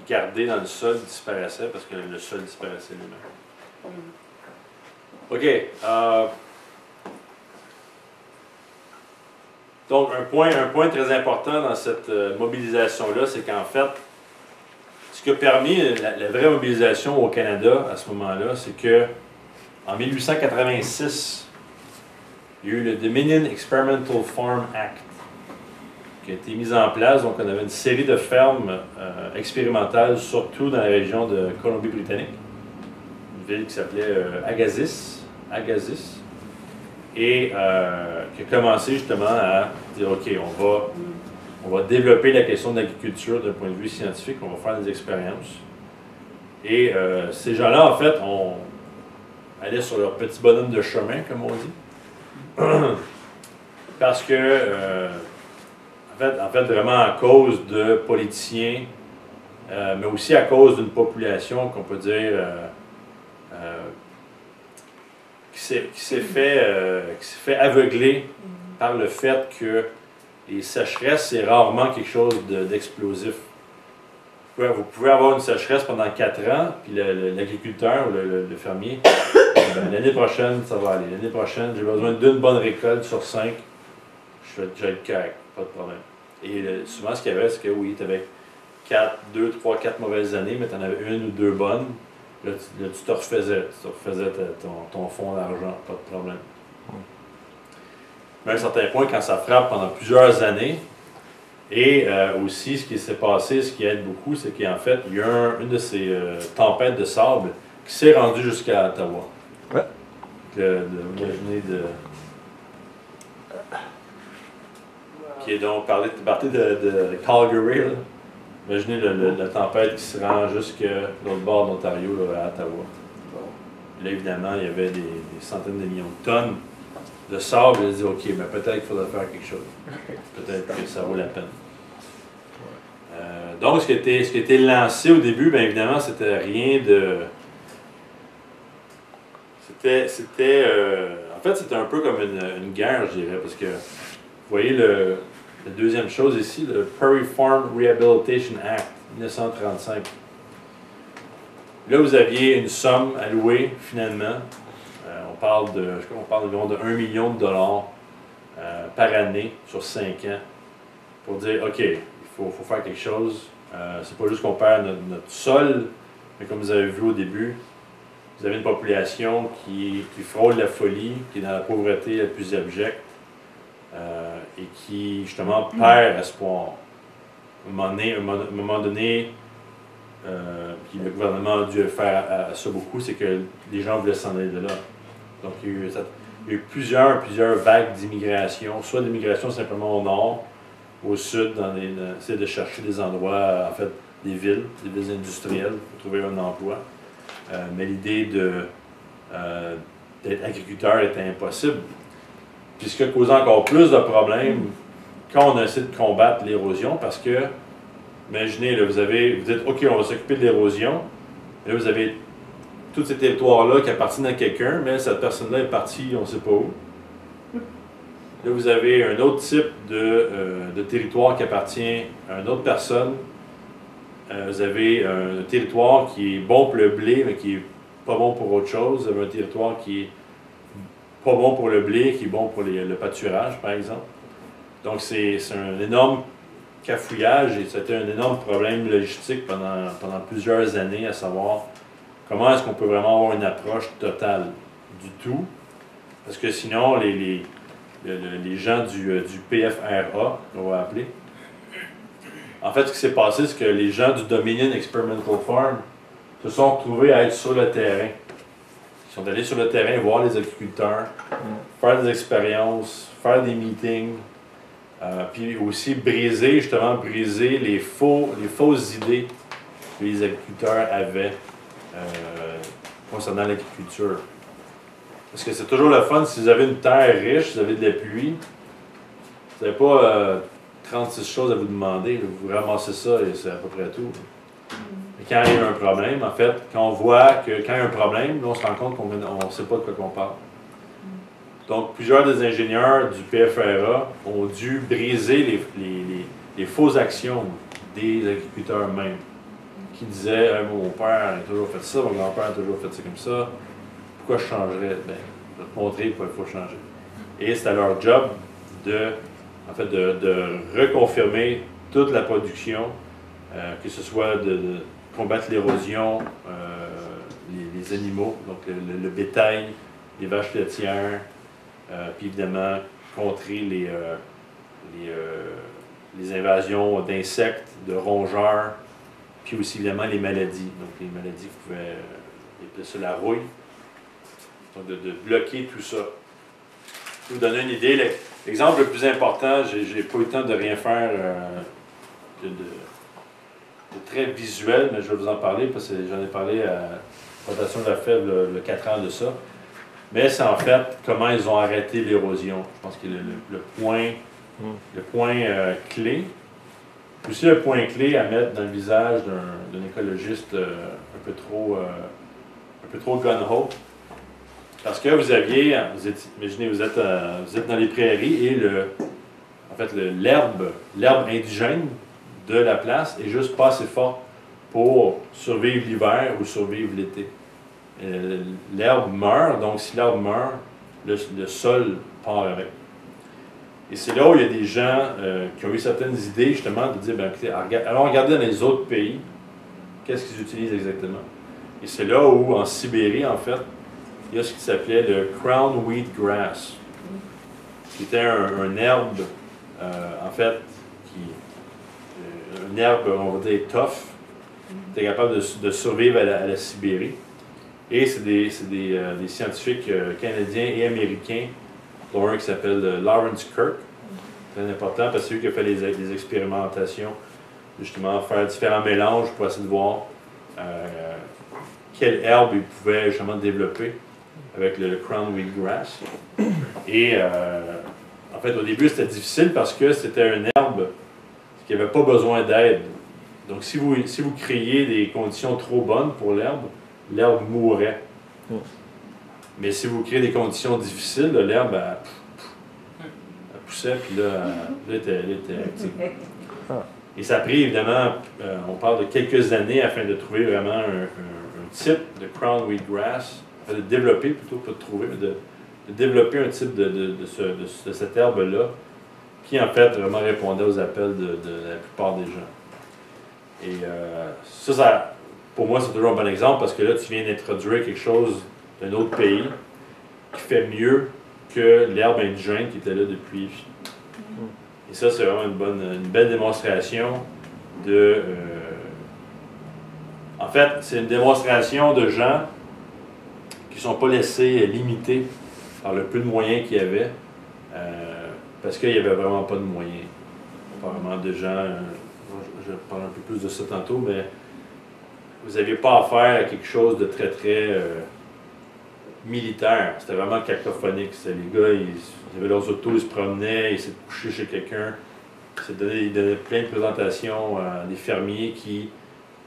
gardée dans le sol disparaissait parce que le sol disparaissait lui-même. OK. Donc, un point très important dans cette mobilisation-là, c'est qu'en fait, ce qui a permis la vraie mobilisation au Canada à ce moment-là, c'est que en 1886, il y a eu le Dominion Experimental Farm Act qui a été mis en place. Donc, on avait une série de fermes expérimentales, surtout dans la région de Colombie-Britannique, une ville qui s'appelait Agassiz, et qui a commencé justement à dire, OK, on va développer la question de l'agriculture d'un point de vue scientifique, on va faire des expériences. Et ces gens-là, en fait, allaient sur leur petit bonhomme de chemin, comme on dit, parce que, en fait, vraiment à cause de politiciens, mais aussi à cause d'une population qu'on peut dire qui s'est fait aveugler par le fait que les sécheresses, c'est rarement quelque chose d'explosif. Vous pouvez avoir une sécheresse pendant 4 ans, puis l'agriculteur ou le fermier, l'année prochaine, ça va aller. L'année prochaine, j'ai besoin d'une bonne récolte sur 5, je vais être correct, pas de problème. Et souvent, ce qu'il y avait, c'est que oui, tu avais 2, 3, 4 mauvaises années, mais tu en avais 1 ou 2 bonnes. Là, tu te refaisais ton fonds d'argent, pas de problème. Mais à un certain point, quand ça frappe pendant plusieurs années, et aussi ce qui s'est passé, ce qui aide beaucoup, c'est qu'en fait, il y a une de ces tempêtes de sable qui s'est rendue jusqu'à Ottawa. Ouais. Imaginez qui est donc parti de Calgary, là. Imaginez la tempête qui se rend jusqu'à l'autre bord de l'Ontario, à Ottawa. Là, évidemment, il y avait des centaines de millions de tonnes de sable. Il a dit, OK, mais peut-être qu'il faudrait faire quelque chose. Peut-être que ça vaut la peine. Donc, ce qui a été lancé au début, bien évidemment, c'était rien de... En fait, c'était un peu comme une guerre, je dirais, parce que, vous voyez, la deuxième chose ici, le Prairie Farm Rehabilitation Act, 1935. Là, vous aviez une somme allouée, finalement. On parle environ de 1 million de dollars par année sur 5 ans pour dire, OK, il faut faire quelque chose. C'est pas juste qu'on perd notre sol, mais comme vous avez vu au début, vous avez une population qui frôle la folie, qui est dans la pauvreté la plus abjecte. Et qui, justement, perd espoir. À un moment donné, puis le gouvernement a dû faire à ça beaucoup, c'est que les gens voulaient s'en aller de là. Donc, il y a eu plusieurs vagues d'immigration, soit d'immigration simplement au nord, au sud, essayer de chercher des endroits, en fait, des villes industrielles pour trouver un emploi. Mais l'idée d'être agriculteur était impossible. Puis ce qui a causé encore plus de problèmes quand on a essayé de combattre l'érosion, parce que, imaginez, là, vous dites, OK, on va s'occuper de l'érosion. Là, vous avez tous ces territoires-là qui appartiennent à quelqu'un, mais cette personne-là est partie, on ne sait pas où. Là, vous avez un autre type de territoire qui appartient à une autre personne. Vous avez un territoire qui est bon pour le blé, mais qui n'est pas bon pour autre chose. Vous avez un territoire qui est pas bon pour le blé, qui est bon pour le pâturage, par exemple. Donc, c'est un énorme cafouillage et c'était un énorme problème logistique pendant plusieurs années, à savoir comment est-ce qu'on peut vraiment avoir une approche totale du tout. Parce que sinon, les gens du PFRA, on va appeler, en fait, ce qui s'est passé, c'est que les gens du Dominion Experimental Farm se sont retrouvés à être sur le terrain. Ils sont allés sur le terrain voir les agriculteurs, faire des expériences, faire des meetings, puis aussi briser les fausses idées que les agriculteurs avaient concernant l'agriculture. Parce que c'est toujours le fun, si vous avez une terre riche, si vous avez de la pluie, vous n'avez pas 36 choses à vous demander, vous ramassez ça et c'est à peu près tout. Et quand il y a un problème, en fait, quand on voit que quand il y a un problème, là, on se rend compte qu'on ne sait pas de quoi on parle. Donc, plusieurs des ingénieurs du PFRA ont dû briser les fausses actions des agriculteurs eux-mêmes, qui disaient mon père a toujours fait ça, mon grand-père a toujours fait ça comme ça, pourquoi je changerais? Ben, je vais te montrer pourquoi il faut changer. Et c'était leur job de reconfirmer toute la production, que ce soit de combattre l'érosion, les animaux, donc le bétail, les vaches laitières, puis évidemment contrer les invasions d'insectes, de rongeurs, puis aussi évidemment les maladies. Donc les maladies qui pouvaient appeler ça la rouille. Donc de bloquer tout ça. Pour vous donner une idée, l'exemple le plus important, j'ai pas eu le temps de rien faire de très visuel, mais je vais vous en parler parce que j'en ai parlé à la Fondation de la Fèvre le 4 ans de ça. Mais c'est en fait comment ils ont arrêté l'érosion. Je pense que le point clé. Aussi le point clé à mettre dans le visage d'un écologiste un peu trop gun-ho. Parce que imaginez, vous êtes dans les prairies et l'herbe indigène de la place est juste pas assez forte pour survivre l'hiver ou survivre l'été. L'herbe meurt, donc si l'herbe meurt, le sol part avec. Et c'est là où il y a des gens qui ont eu certaines idées justement de dire, écoutez, allons regarder dans les autres pays, qu'est-ce qu'ils utilisent exactement. Et c'est là où, en Sibérie, en fait, il y a ce qui s'appelait le crown wheat grass, qui était un herbe, en fait, une herbe, on va dire, tough, qui était capable de survivre à la Sibérie. Et c'est des scientifiques canadiens et américains, dont un qui s'appelle Lawrence Kirk, très important parce que c'est lui qui a fait les expérimentations, justement, faire différents mélanges pour essayer de voir quelle herbe il pouvait justement développer avec le crown wheat grass. Et en fait, au début, c'était difficile parce que c'était une herbe qui n'avait pas besoin d'aide. Donc, si vous créiez des conditions trop bonnes pour l'herbe mourrait. Mais si vous créez des conditions difficiles, l'herbe, elle poussait, puis là, elle était active. Et ça a pris, évidemment, on parle de quelques années afin de trouver vraiment un type de crown wheat grass, de développer, plutôt que de trouver, mais de développer un type de cette herbe-là, qui en fait vraiment répondait aux appels de la plupart des gens. Et ça, pour moi, c'est toujours un bon exemple, parce que là, tu viens d'introduire quelque chose d'un autre pays qui fait mieux que l'herbe indigène qui était là depuis. Et ça, c'est vraiment une belle démonstration de... en fait, c'est une démonstration de gens qui ne sont pas laissés limiter par le peu de moyens qu'il y avait, parce qu'il n'y avait vraiment pas de moyens. Apparemment, de gens, je vais parler un peu plus de ça tantôt, mais vous n'aviez pas affaire à quelque chose de très, très militaire. C'était vraiment cacophonique. Les gars, ils avaient leurs autos, ils se promenaient, ils essayaient de coucher chez quelqu'un. Ils donnaient plein de présentations à des fermiers qui,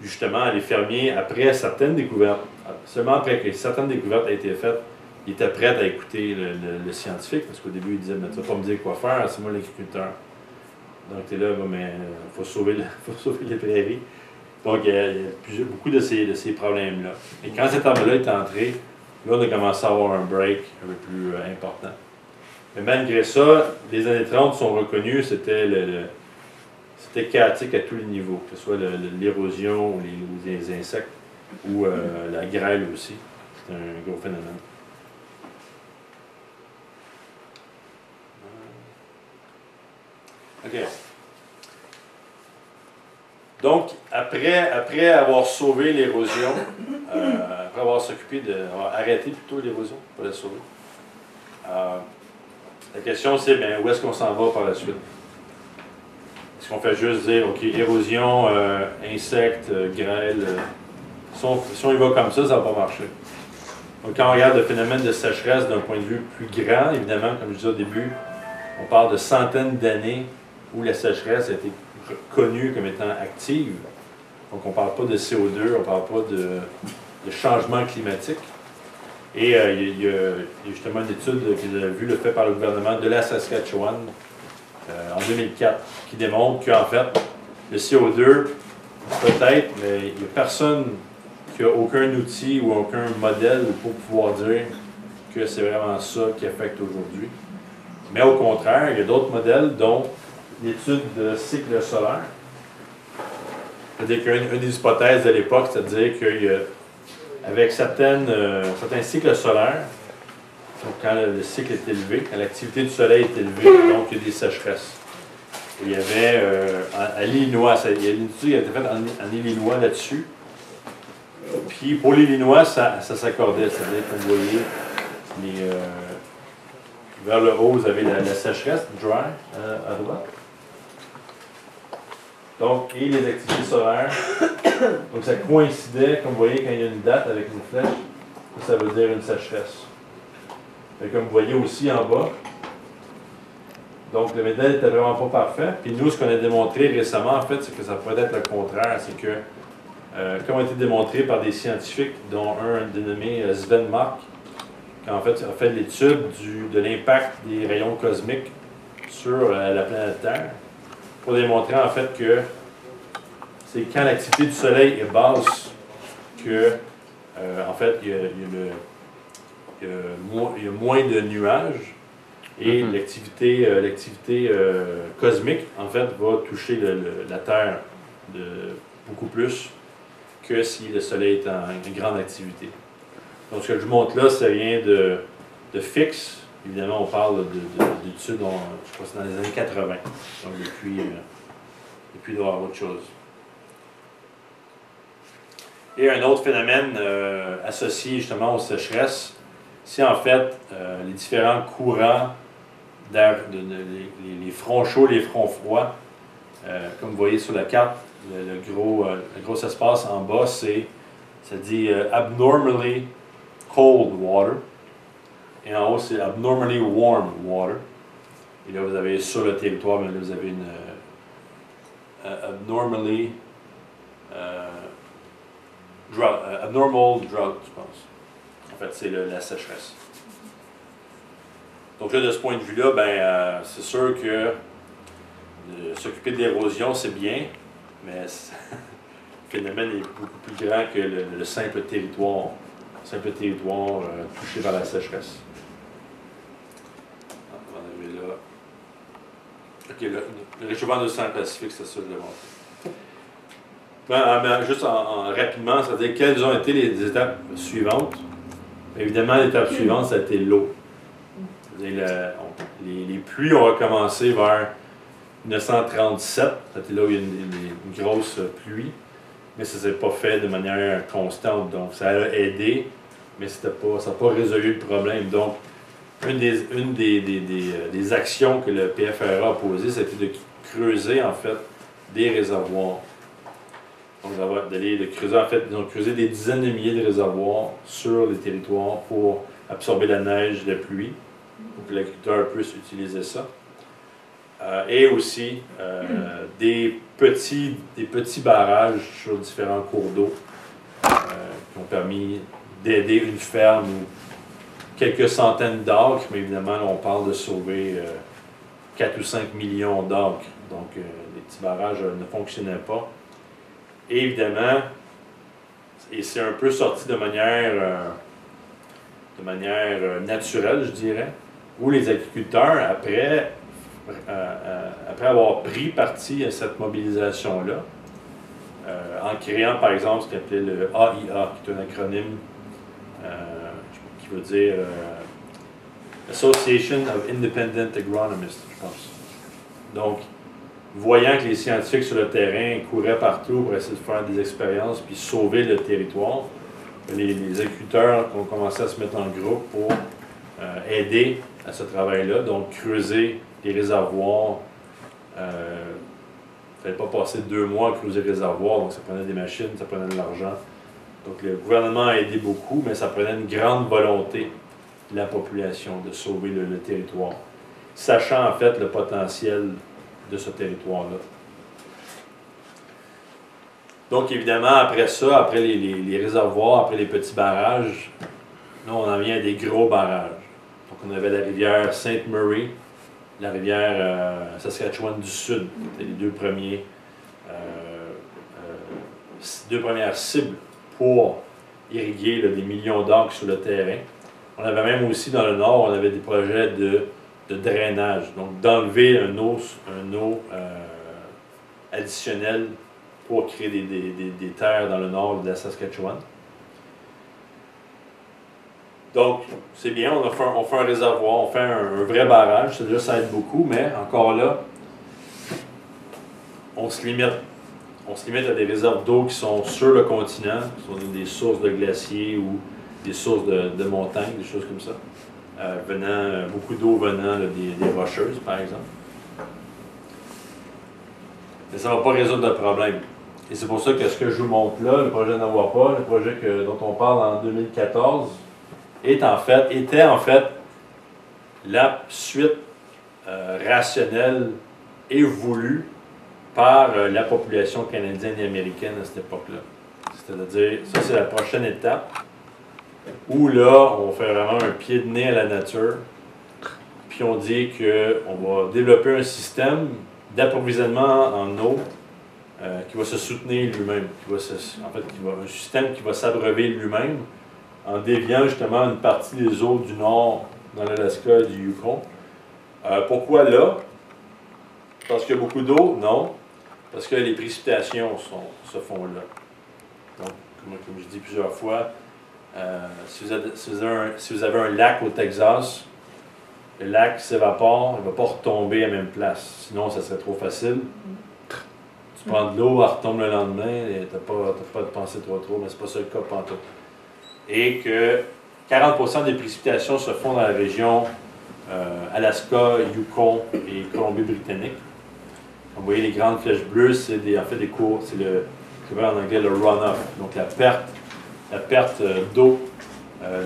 justement, les fermiers, après certaines découvertes, seulement après que certaines découvertes aient été faites, ils étaient prêts à écouter le scientifique, parce qu'au début, ils disaient, mais tu vas pas me dire quoi faire, c'est moi l'agriculteur. Donc, tu es là, mais il faut sauver les prairies. Donc, il y a beaucoup de ces problèmes-là. Et quand cet homme-là est entré, là, on a commencé à avoir un break un peu plus important. Mais malgré ça, les années 30 sont reconnues, c'était chaotique à tous les niveaux, que ce soit l'érosion ou les insectes, ou la grêle aussi. C'est un gros phénomène. OK. Donc, après avoir sauvé l'érosion, après avoir avoir arrêté plutôt l'érosion, pour la sauver, la question c'est, où est-ce qu'on s'en va par la suite? Est-ce qu'on fait juste dire, OK, érosion, insectes, grêle, si on y va comme ça, ça ne va pas marcher. Donc, quand on regarde le phénomène de sécheresse d'un point de vue plus grand, évidemment, comme je disais au début, on parle de centaines d'années où la sécheresse a été connue comme étant active. Donc, on ne parle pas de CO2, on ne parle pas de changement climatique. Et il y a justement une étude que vous avez vue, faite par le gouvernement de la Saskatchewan en 2004, qui démontre qu'en fait, le CO2, peut-être, mais il n'y a personne qui n'a aucun outil ou aucun modèle pour pouvoir dire que c'est vraiment ça qui affecte aujourd'hui. Mais au contraire, il y a d'autres modèles, dont l'étude de cycle solaire. C'est-à-dire qu'une des hypothèses de l'époque, c'est-à-dire qu'avec certains cycles solaires, donc quand le cycle est élevé, quand l'activité du soleil est élevée, donc il y a des sécheresses. Et il y avait à l'Illinois, il y a une étude qui a été faite en Illinois là-dessus. Puis pour l'Illinois, ça s'accordait. C'est-à-dire que vous voyez, vers le haut, vous avez la sécheresse, dry, à droite. Donc, et les activités solaires. Donc ça coïncidait, comme vous voyez, quand il y a une date avec une flèche, ça veut dire une sécheresse. Et comme vous voyez aussi en bas, donc le modèle n'était vraiment pas parfait. Puis nous, ce qu'on a démontré récemment, en fait, c'est que ça pourrait être le contraire. C'est que, comme a été démontré par des scientifiques, dont un dénommé Sven Mark, qui en fait a fait l'étude de l'impact des rayons cosmiques sur la planète Terre, pour démontrer en fait que c'est quand l'activité du Soleil est basse que, en fait, il y a moins de nuages. Et l'activité cosmique, en fait, va toucher la Terre beaucoup plus que si le Soleil est en grande activité. Donc, ce que je vous montre là, c'est rien de fixe. Évidemment, on parle d'études, je crois que c'est dans les années 80. Donc, depuis il doit y avoir autre chose. Et un autre phénomène associé justement aux sécheresses, c'est en fait les différents courants d'air, les fronts chauds, les fronts froids. Comme vous voyez sur la carte, le gros espace en bas, ça dit abnormally cold water. Et en haut, c'est abnormally warm water. Et là, vous avez sur le territoire, mais là, vous avez une abnormal drought, je pense. En fait, c'est la sécheresse. Donc là, de ce point de vue-là, ben, c'est sûr que s'occuper de l'érosion, c'est bien, mais le phénomène est beaucoup plus grand que le simple territoire touché par la sécheresse. On va arriver là. OK, le réchauffement de l'océan Pacifique, c'est ça que je l'ai montré. Juste rapidement, c'est-à-dire quelles ont été les étapes suivantes. Évidemment, l'étape suivante, ça a été l'eau. Les pluies ont recommencé vers 1937. C'était là où il y a une grosse pluie. Mais ça ne s'est pas fait de manière constante. Donc, ça a aidé, mais ça n'a pas résolu le problème. Donc, une des actions que le PFRA a posées, c'était de creuser, en fait, des réservoirs. Donc, de creuser, en fait, ils ont creusé des dizaines de milliers de réservoirs sur les territoires pour absorber la neige, la pluie, pour que l'agriculteur puisse utiliser ça. Et aussi des petits barrages sur différents cours d'eau qui ont permis d'aider une ferme ou quelques centaines d'acres, mais évidemment, là, on parle de sauver 4 ou 5 millions d'acres. Donc, les petits barrages ne fonctionnaient pas. Et évidemment, et c'est un peu sorti de manière naturelle, je dirais, où les agriculteurs, après avoir pris parti à cette mobilisation-là, en créant par exemple ce qu'on appelait le AIA, qui est un acronyme qui veut dire Association of Independent Agronomists, je pense. Donc, voyant que les scientifiques sur le terrain couraient partout pour essayer de faire des expériences puis sauver le territoire, les agriculteurs ont commencé à se mettre en groupe pour aider à ce travail-là, donc creuser les réservoirs. Il ne fallait pas passer 2 mois à creuser les réservoirs, donc ça prenait des machines, ça prenait de l'argent. Donc le gouvernement a aidé beaucoup, mais ça prenait une grande volonté de la population de sauver le territoire, sachant en fait le potentiel de ce territoire-là. Donc évidemment, après ça, après les réservoirs, après les petits barrages, Là, on en vient à des gros barrages. Donc, on avait la rivière Sainte-Marie, la rivière Saskatchewan du Sud. C'était les deux premières cibles pour irriguer là, des millions d'acres sur le terrain. On avait même aussi dans le nord, on avait des projets de drainage, donc d'enlever un eau additionnelle pour créer des terres dans le nord de la Saskatchewan. Donc, c'est bien, on fait un réservoir, on fait un vrai barrage, ça aide beaucoup, mais encore là, on se limite à des réserves d'eau qui sont sur le continent, qui sont des sources de glaciers ou des sources de montagnes, des choses comme ça, beaucoup d'eau venant là, des rocheuses, par exemple. Mais ça ne va pas résoudre le problème. Et c'est pour ça que ce que je vous montre là, le projet Nawapa, le projet dont on parle en 2014, était en fait la suite rationnelle et voulue par la population canadienne et américaine à cette époque-là. C'est-à-dire, ça c'est la prochaine étape, où là, on fait vraiment un pied de nez à la nature, puis on dit qu'on va développer un système d'approvisionnement en eau qui va se soutenir lui-même, un système qui va s'abreuver lui-même en déviant justement une partie des eaux du nord dans l'Alaska et du Yukon. Pourquoi là? Parce qu'il y a beaucoup d'eau? Non. Parce que les précipitations se font là. Donc, comme je dis plusieurs fois, si vous avez un lac au Texas, le lac s'évapore, il ne va pas retomber à la même place. Sinon, ça serait trop facile. Tu prends de l'eau, elle retombe le lendemain, et tu n'as pas de pensée trop, mais ce n'est pas ça le cas pantoute. Et que 40% des précipitations se font dans la région Alaska, Yukon et Colombie-Britannique. Vous voyez les grandes flèches bleues, c'est des cours, c'est en anglais le runoff, donc la perte d'eau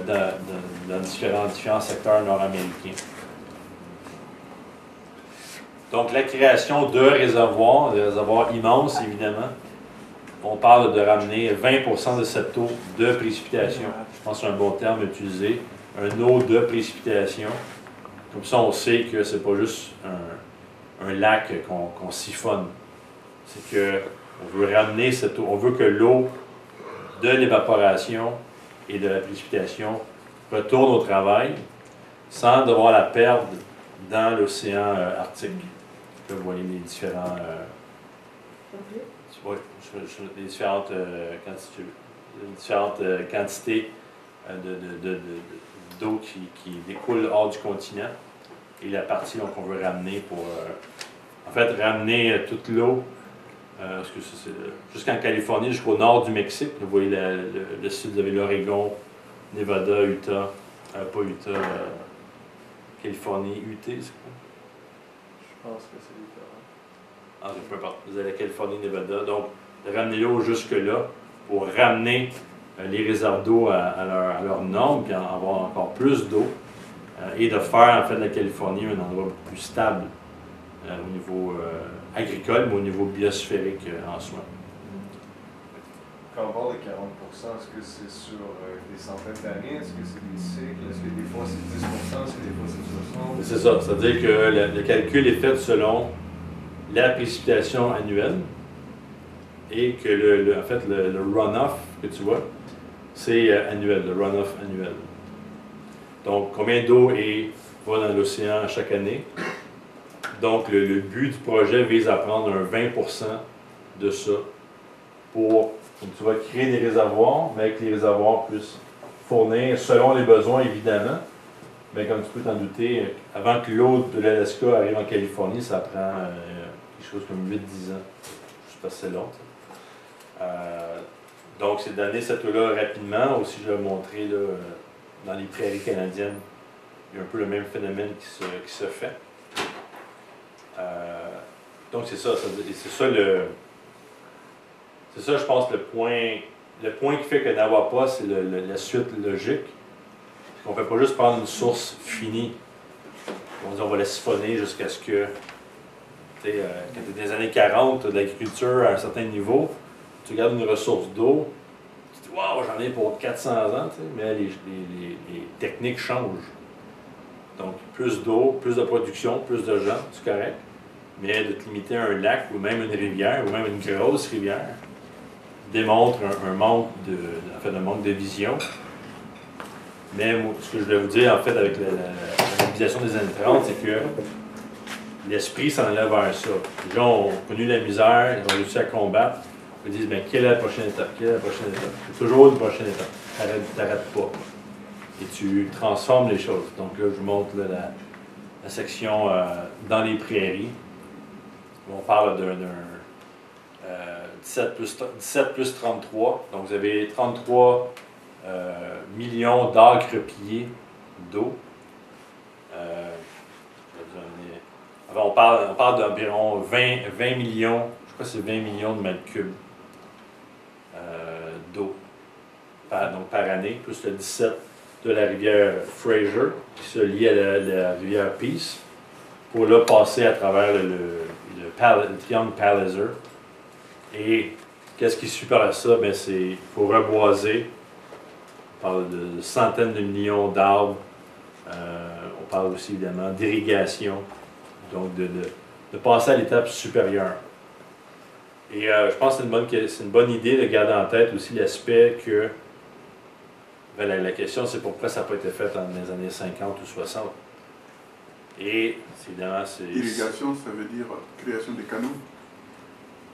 dans différents secteurs nord-américains. Donc la création de réservoirs, des réservoirs immenses évidemment, on parle de ramener 20% de cette eau de précipitation. Je pense que c'est un bon terme à utiliser, un eau de précipitation. Comme ça on sait que c'est pas juste un lac qu'on siphonne. C'est qu'on veut ramener cette eau, on veut que l'eau de l'évaporation et de la précipitation retourne au travail sans devoir la perdre dans l'océan Arctique. Là, vous voyez les différents... les différentes quantités d'eau qui découlent hors du continent et la partie qu'on veut ramener pour ramener toute l'eau jusqu'en Californie, jusqu'au nord du Mexique. Vous voyez le sud, vous avez l'Oregon, Nevada, Utah, pas Utah, Californie, UT, c'est quoi? Je pense que c'est Utah. Ah, peu importe. Vous avez la Californie, Nevada. Donc, de ramener l'eau jusque-là pour ramener les réserves d'eau à leur norme, puis en avoir encore plus d'eau, et de faire en fait de la Californie un endroit beaucoup plus stable au niveau agricole, mais au niveau biosphérique en soi. Quand on parle de 40%, est-ce que c'est sur des centaines d'années? Est-ce que c'est des cycles? Est-ce que des fois c'est 10%? Est-ce que des fois c'est 60%? C'est ça. C'est-à-dire que le calcul est fait selon la précipitation annuelle et que le runoff que tu vois, c'est annuel, le runoff annuel. Donc, combien d'eau va dans l'océan chaque année? Donc, le but du projet vise à prendre un 20% de ça pour, comme tu vas créer des réservoirs, mais que les réservoirs puissent fournir, selon les besoins évidemment, mais comme tu peux t'en douter, avant que l'eau de l'Alaska arrive en Californie, ça prend quelque chose comme 8-10 ans. Je sais pas si c'est long. Donc, c'est d'amener cette eau-là rapidement. Aussi, je vais montrer là, dans les prairies canadiennes, il y a un peu le même phénomène qui se fait. Donc, c'est ça. C'est ça, je pense, le point qui fait que Nawapa, c'est la suite logique. C'est qu'on ne peut pas juste prendre une source finie. On dit on va la siphonner jusqu'à ce que, quand tu es dans les années 40, de l'agriculture à un certain niveau, tu regardes une ressource d'eau, wow, j'en ai pour 400 ans, tu sais, mais les techniques changent. Donc, plus d'eau, plus de production, plus de gens, c'est correct. Mais de te limiter à un lac ou même une rivière, ou même une grosse rivière, démontre un manque un manque de vision. Mais moi, ce que je voulais vous dire, en fait, avec la mobilisation des années 30, c'est que l'esprit s'en allait vers ça. Les gens ont connu la misère, ils ont réussi à combattre. Ils disent, mais quelle est la prochaine étape? Quelle est la prochaine étape? C'est toujours une prochaine étape. Tu n'arrêtes pas. Et tu transformes les choses. Donc là, je vous montre là, la section dans les prairies. On parle d'un 17 plus 33. Donc vous avez 33 millions d'acres-pieds d'eau. On parle d'environ 20 millions, je crois que c'est 20 millions de mètres cubes d'eau par année, plus le 17 de la rivière Fraser, qui se lie à la rivière Peace, pour là passer à travers le triangle Palliser. Et qu'est-ce qui suit par ça? Ben, il faut reboiser. On parle de centaines de millions d'arbres. On parle aussi évidemment d'irrigation. Donc de passer à l'étape supérieure. Et je pense que c'est une bonne idée de garder en tête aussi l'aspect que la question, c'est pourquoi ça n'a pas été fait dans les années 50 ou 60. Et évidemment, c'est... Irrigation, ça veut dire création des canaux?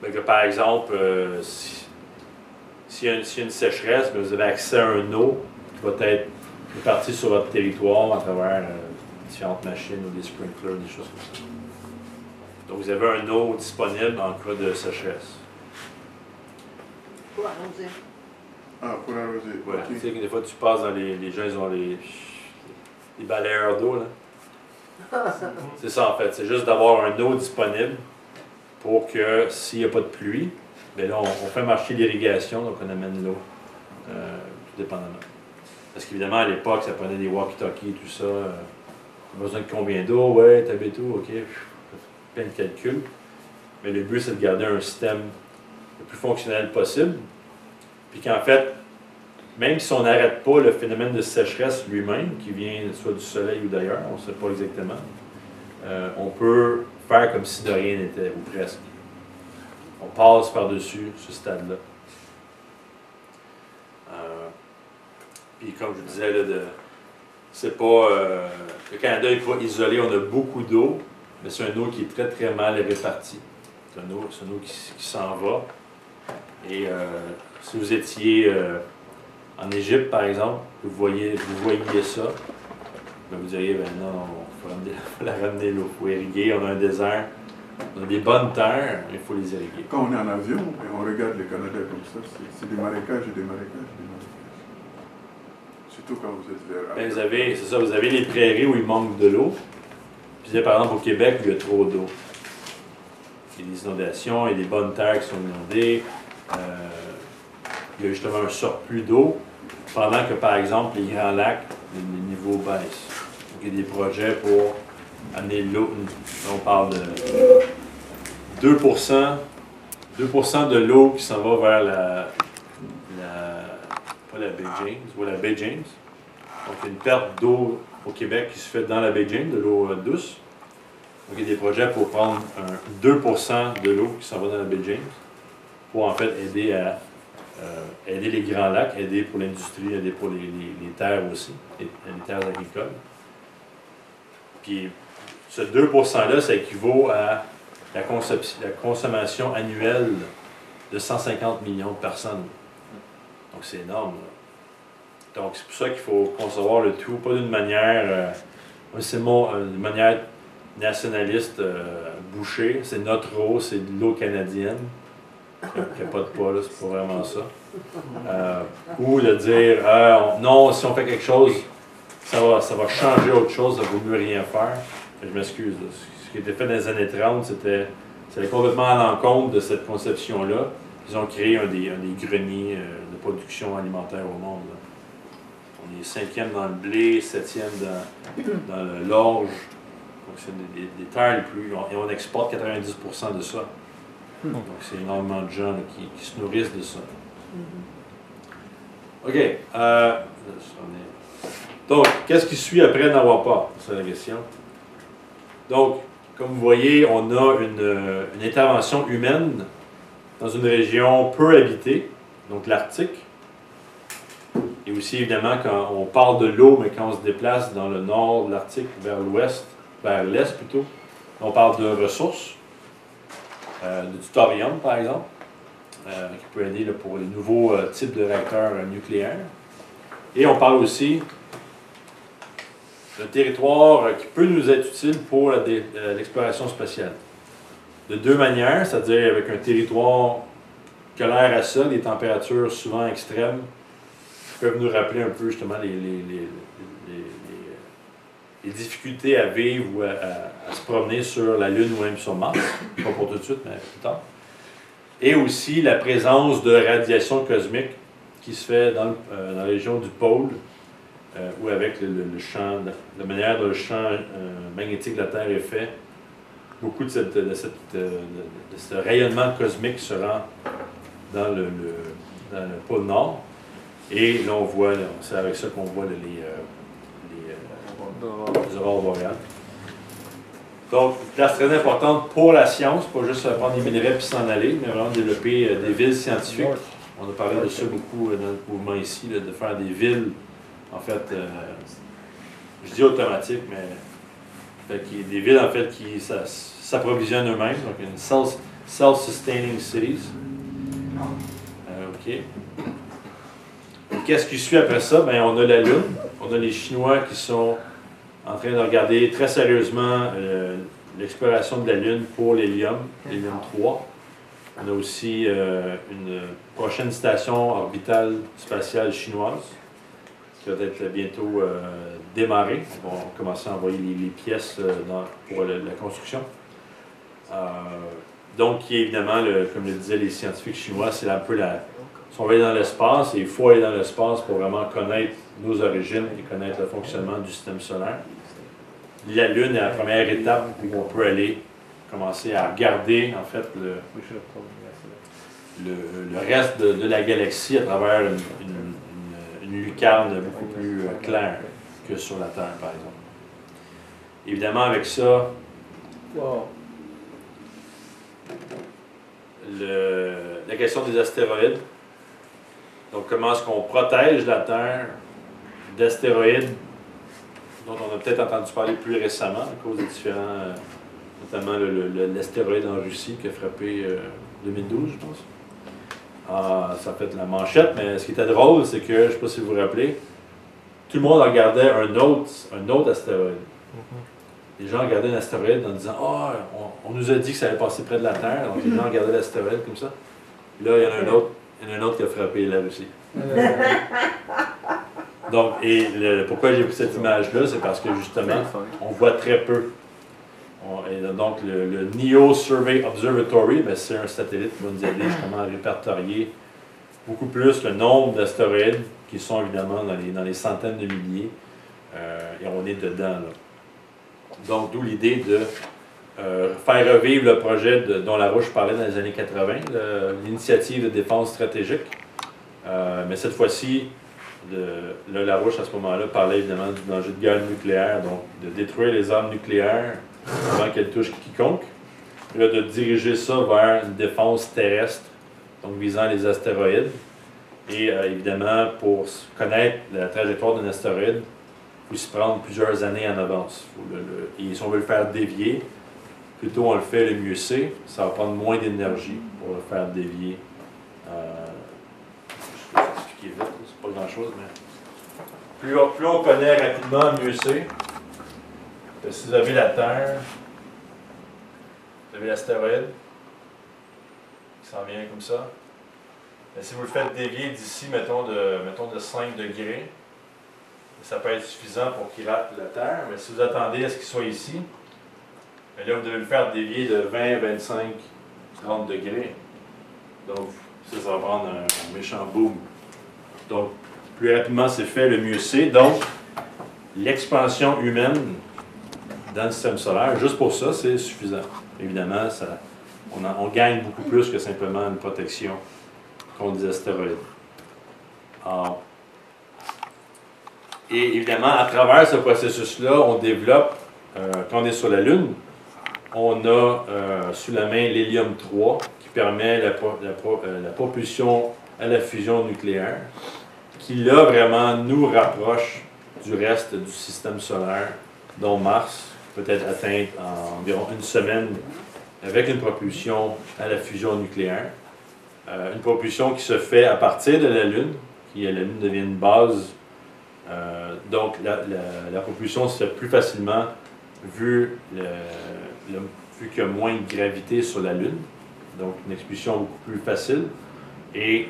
Ben, que, par exemple, s'il y a une sécheresse, ben, vous avez accès à un eau qui va être répartie sur votre territoire à travers différentes machines ou des sprinklers, des choses comme ça. Donc, vous avez un eau disponible en cas de sécheresse. Pour arroser. Ah, pour arroser. Voilà. Okay. Tu sais que des fois, tu passes dans les gens, ils ont les balayeurs d'eau, là. C'est ça, en fait. C'est juste d'avoir un eau disponible pour que, s'il n'y a pas de pluie, bien là, on fait marcher l'irrigation, donc on amène l'eau, tout dépendamment. Parce qu'évidemment, à l'époque, ça prenait des walkie-talkies et tout ça. On a besoin de combien d'eau? Ouais, t'habites où? OK. Plein de calculs. Mais le but, c'est de garder un système le plus fonctionnel possible. Puis qu'en fait, même si on n'arrête pas le phénomène de sécheresse lui-même, qui vient soit du soleil ou d'ailleurs, on ne sait pas exactement, on peut faire comme si de rien n'était, ou presque. On passe par-dessus ce stade-là. Puis comme je vous disais, là, c'est pas... le Canada n'est pas isolé, on a beaucoup d'eau, mais c'est une eau qui est très très mal répartie. C'est une eau qui s'en va. Et si vous étiez en Égypte, par exemple, vous voyez ça, ben vous diriez, ben non, il faut la ramener l'eau, il faut irriguer, on a un désert, on a des bonnes terres, il faut les irriguer. Quand on est en avion et on regarde le Canada comme ça, c'est des marécages et des marécages, des marécages. Surtout quand vous êtes vers... Ben vous avez les prairies où il manque de l'eau. Puis par exemple au Québec, il y a trop d'eau. Il y a des inondations, il y a des bonnes terres qui sont inondées. Il y a justement un surplus d'eau, pendant que par exemple les grands lacs, les niveaux baissent. Donc il y a des projets pour amener l'eau. On parle de 2% de l'eau qui s'en va vers pas la baie James, ou la baie James. Donc il y a une perte d'eau au Québec qui se fait dans la baie James, de l'eau douce. Donc il y a des projets pour prendre 2% de l'eau qui s'en va dans la baie James, pour en fait aider les grands lacs, aider pour l'industrie, aider pour les terres aussi, les terres agricoles. Puis ce 2%-là, ça équivaut à la consommation annuelle de 150 millions de personnes. Donc c'est énorme. Là. Donc c'est pour ça qu'il faut concevoir le tout, pas d'une manière, d'une manière nationaliste bouchée, c'est notre eau, c'est de l'eau canadienne. Qui n'a pas de poids, là, c'est pas vraiment ça. Ou de dire, non, si on fait quelque chose, ça va changer autre chose, ça vaut mieux rien faire. Je m'excuse. Ce qui était fait dans les années 30, c'était complètement à l'encontre de cette conception-là. Ils ont créé un des greniers de production alimentaire au monde. Là. On est 5e dans le blé, 7e dans l'orge. Donc c'est des terres les plus... Et on exporte 90% de ça. Donc, c'est énormément de gens là, qui se nourrissent de ça. OK. Donc, qu'est-ce qui suit après n'avoir pas? C'est la question. Donc, comme vous voyez, on a une intervention humaine dans une région peu habitée, donc l'Arctique. Et aussi, évidemment, quand on parle de l'eau, mais quand on se déplace dans le nord de l'Arctique vers l'ouest, vers l'est plutôt, on parle de ressources, du thorium, par exemple, qui peut aider là, pour les nouveaux types de réacteurs nucléaires. Et on parle aussi d'un territoire qui peut nous être utile pour l'exploration spatiale. De deux manières, c'est-à-dire avec un territoire qui a l'air à ça, des températures souvent extrêmes, qui peuvent nous rappeler un peu justement les difficultés à vivre ou à se promener sur la Lune ou même sur Mars, pas pour tout de suite, mais plus tard. Et aussi la présence de radiation cosmique qui se fait dans la région du pôle, ou avec le champ, la manière dont le champ magnétique de la Terre est fait. Beaucoup de ce rayonnement cosmique se rend dans le pôle Nord. Et là, on voit, c'est avec ça qu'on voit les aurores boréales. Donc, une place très importante pour la science, pas juste prendre des minerais puis s'en aller, mais vraiment développer des villes scientifiques. On a parlé de ça beaucoup dans le mouvement ici, là, de faire des villes, en fait, je dis automatiques, mais des villes en fait qui s'approvisionnent eux-mêmes, donc une self-sustaining cities. OK. Qu'est-ce qui suit après ça? Bien, on a la Lune. On a les Chinois qui sont en train de regarder très sérieusement l'exploration de la Lune pour l'hélium 3. On a aussi une prochaine station orbitale spatiale chinoise qui va être bientôt démarrée. On va commencer à envoyer les pièces pour la construction. Donc, qui est évidemment, comme le disaient les scientifiques chinois, c'est un peu si on va aller dans l'espace, et il faut aller dans l'espace pour vraiment connaître nos origines et connaître le fonctionnement du système solaire. La Lune est la première étape où on peut aller commencer à regarder, en fait, le reste de la galaxie à travers une lucarne beaucoup plus claire que sur la Terre, par exemple. Évidemment, avec ça, la question des astéroïdes. Donc, comment est-ce qu'on protège la Terre d'astéroïdes dont on a peut-être entendu parler plus récemment à cause des différents, notamment l'astéroïde en Russie qui a frappé 2012, je pense. Ça a fait la manchette, mais ce qui était drôle, c'est que, je ne sais pas si vous vous rappelez, tout le monde regardait un autre astéroïde. Les gens regardaient un astéroïde en disant « Ah, on nous a dit que ça allait passer près de la Terre. » Donc les gens regardaient l'astéroïde comme ça. Puis là, il y en a un autre qui a frappé la Russie. Donc, pourquoi j'ai pris cette image-là, c'est parce que justement, on voit très peu. Donc, le NEO Survey Observatory, c'est un satellite qui va nous aider justement à répertorier beaucoup plus le nombre d'astéroïdes qui sont évidemment dans les centaines de milliers. Et on est dedans, là. Donc, d'où l'idée de faire revivre le projet dont Larouche parlait dans les années 80, l'initiative de défense stratégique. Mais cette fois-ci, Larouche, à ce moment-là, parlait évidemment du danger de guerre nucléaire, donc de détruire les armes nucléaires avant qu'elles touchent quiconque. Et là, de diriger ça vers une défense terrestre, donc visant les astéroïdes. Et évidemment, pour connaître la trajectoire d'un astéroïde, il faut s'y prendre plusieurs années en avance. Et si on veut le faire dévier, plus tôt on le fait, le mieux c'est. Ça va prendre moins d'énergie pour le faire dévier. Je vais vous expliquer vite, c'est pas grand-chose, mais plus on connaît rapidement, mieux c'est. Si vous avez la Terre, vous avez l'astéroïde qui s'en vient comme ça. Mais si vous le faites dévier d'ici, mettons de 5 degrés, ça peut être suffisant pour qu'il rate la Terre. Mais si vous attendez à ce qu'il soit ici, là, vous devez le faire dévier de 20, 25, 30 degrés. Donc, ça va prendre un méchant boom. Donc, plus rapidement c'est fait, le mieux c'est. Donc, l'expansion humaine dans le système solaire, juste pour ça, c'est suffisant. Évidemment, on gagne beaucoup plus que simplement une protection contre des astéroïdes. Alors, Et évidemment, à travers ce processus-là, on développe, quand on est sur la Lune, on a sous la main l'hélium-3 qui permet la propulsion à la fusion nucléaire, qui là vraiment nous rapproche du reste du système solaire, dont Mars peut être atteint en environ une semaine avec une propulsion à la fusion nucléaire. Une propulsion qui se fait à partir de la Lune, la Lune devient une base. Donc la propulsion se fait plus facilement vu qu'il y a moins de gravité sur la Lune. Donc une expulsion beaucoup plus facile. Et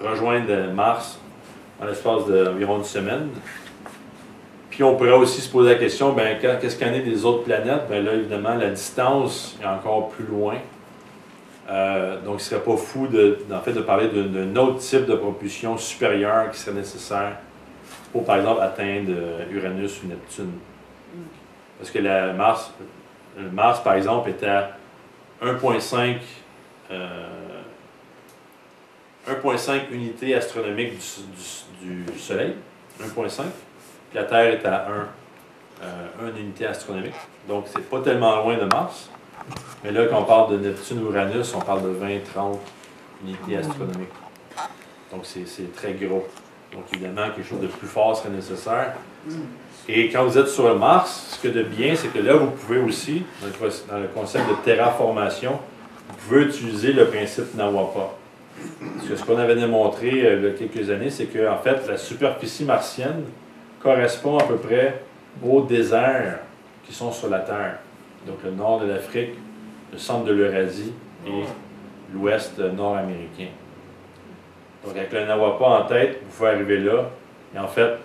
rejoindre Mars en l'espace d'environ une semaine. Puis on pourrait aussi se poser la question, ben, qu'est-ce qu'il y en a des autres planètes? Ben là, évidemment, la distance est encore plus loin. Donc, il ne serait pas fou en fait, de parler d'un autre type de propulsion supérieure qui serait nécessaire pour, par exemple, atteindre Uranus ou Neptune. Parce que le Mars, par exemple, est à 1,5 unités astronomiques du Soleil. 1,5. Puis la Terre est à 1 unité astronomique. Donc, c'est pas tellement loin de Mars. Mais là, quand on parle de Neptune ou Uranus, on parle de 20-30 unités astronomiques. Donc, c'est très gros. Donc, évidemment, quelque chose de plus fort serait nécessaire. Et quand vous êtes sur Mars, ce que de bien, c'est que là, vous pouvez aussi, dans le concept de terraformation, vous pouvez utiliser le principe NAWAPA. Parce que ce qu'on avait démontré il y a quelques années, c'est qu'en fait, la superficie martienne correspond à peu près aux déserts qui sont sur la Terre. Donc le nord de l'Afrique, le centre de l'Eurasie et l'ouest nord-américain. Donc avec le NAWAPA en tête, vous pouvez arriver là. Et en fait,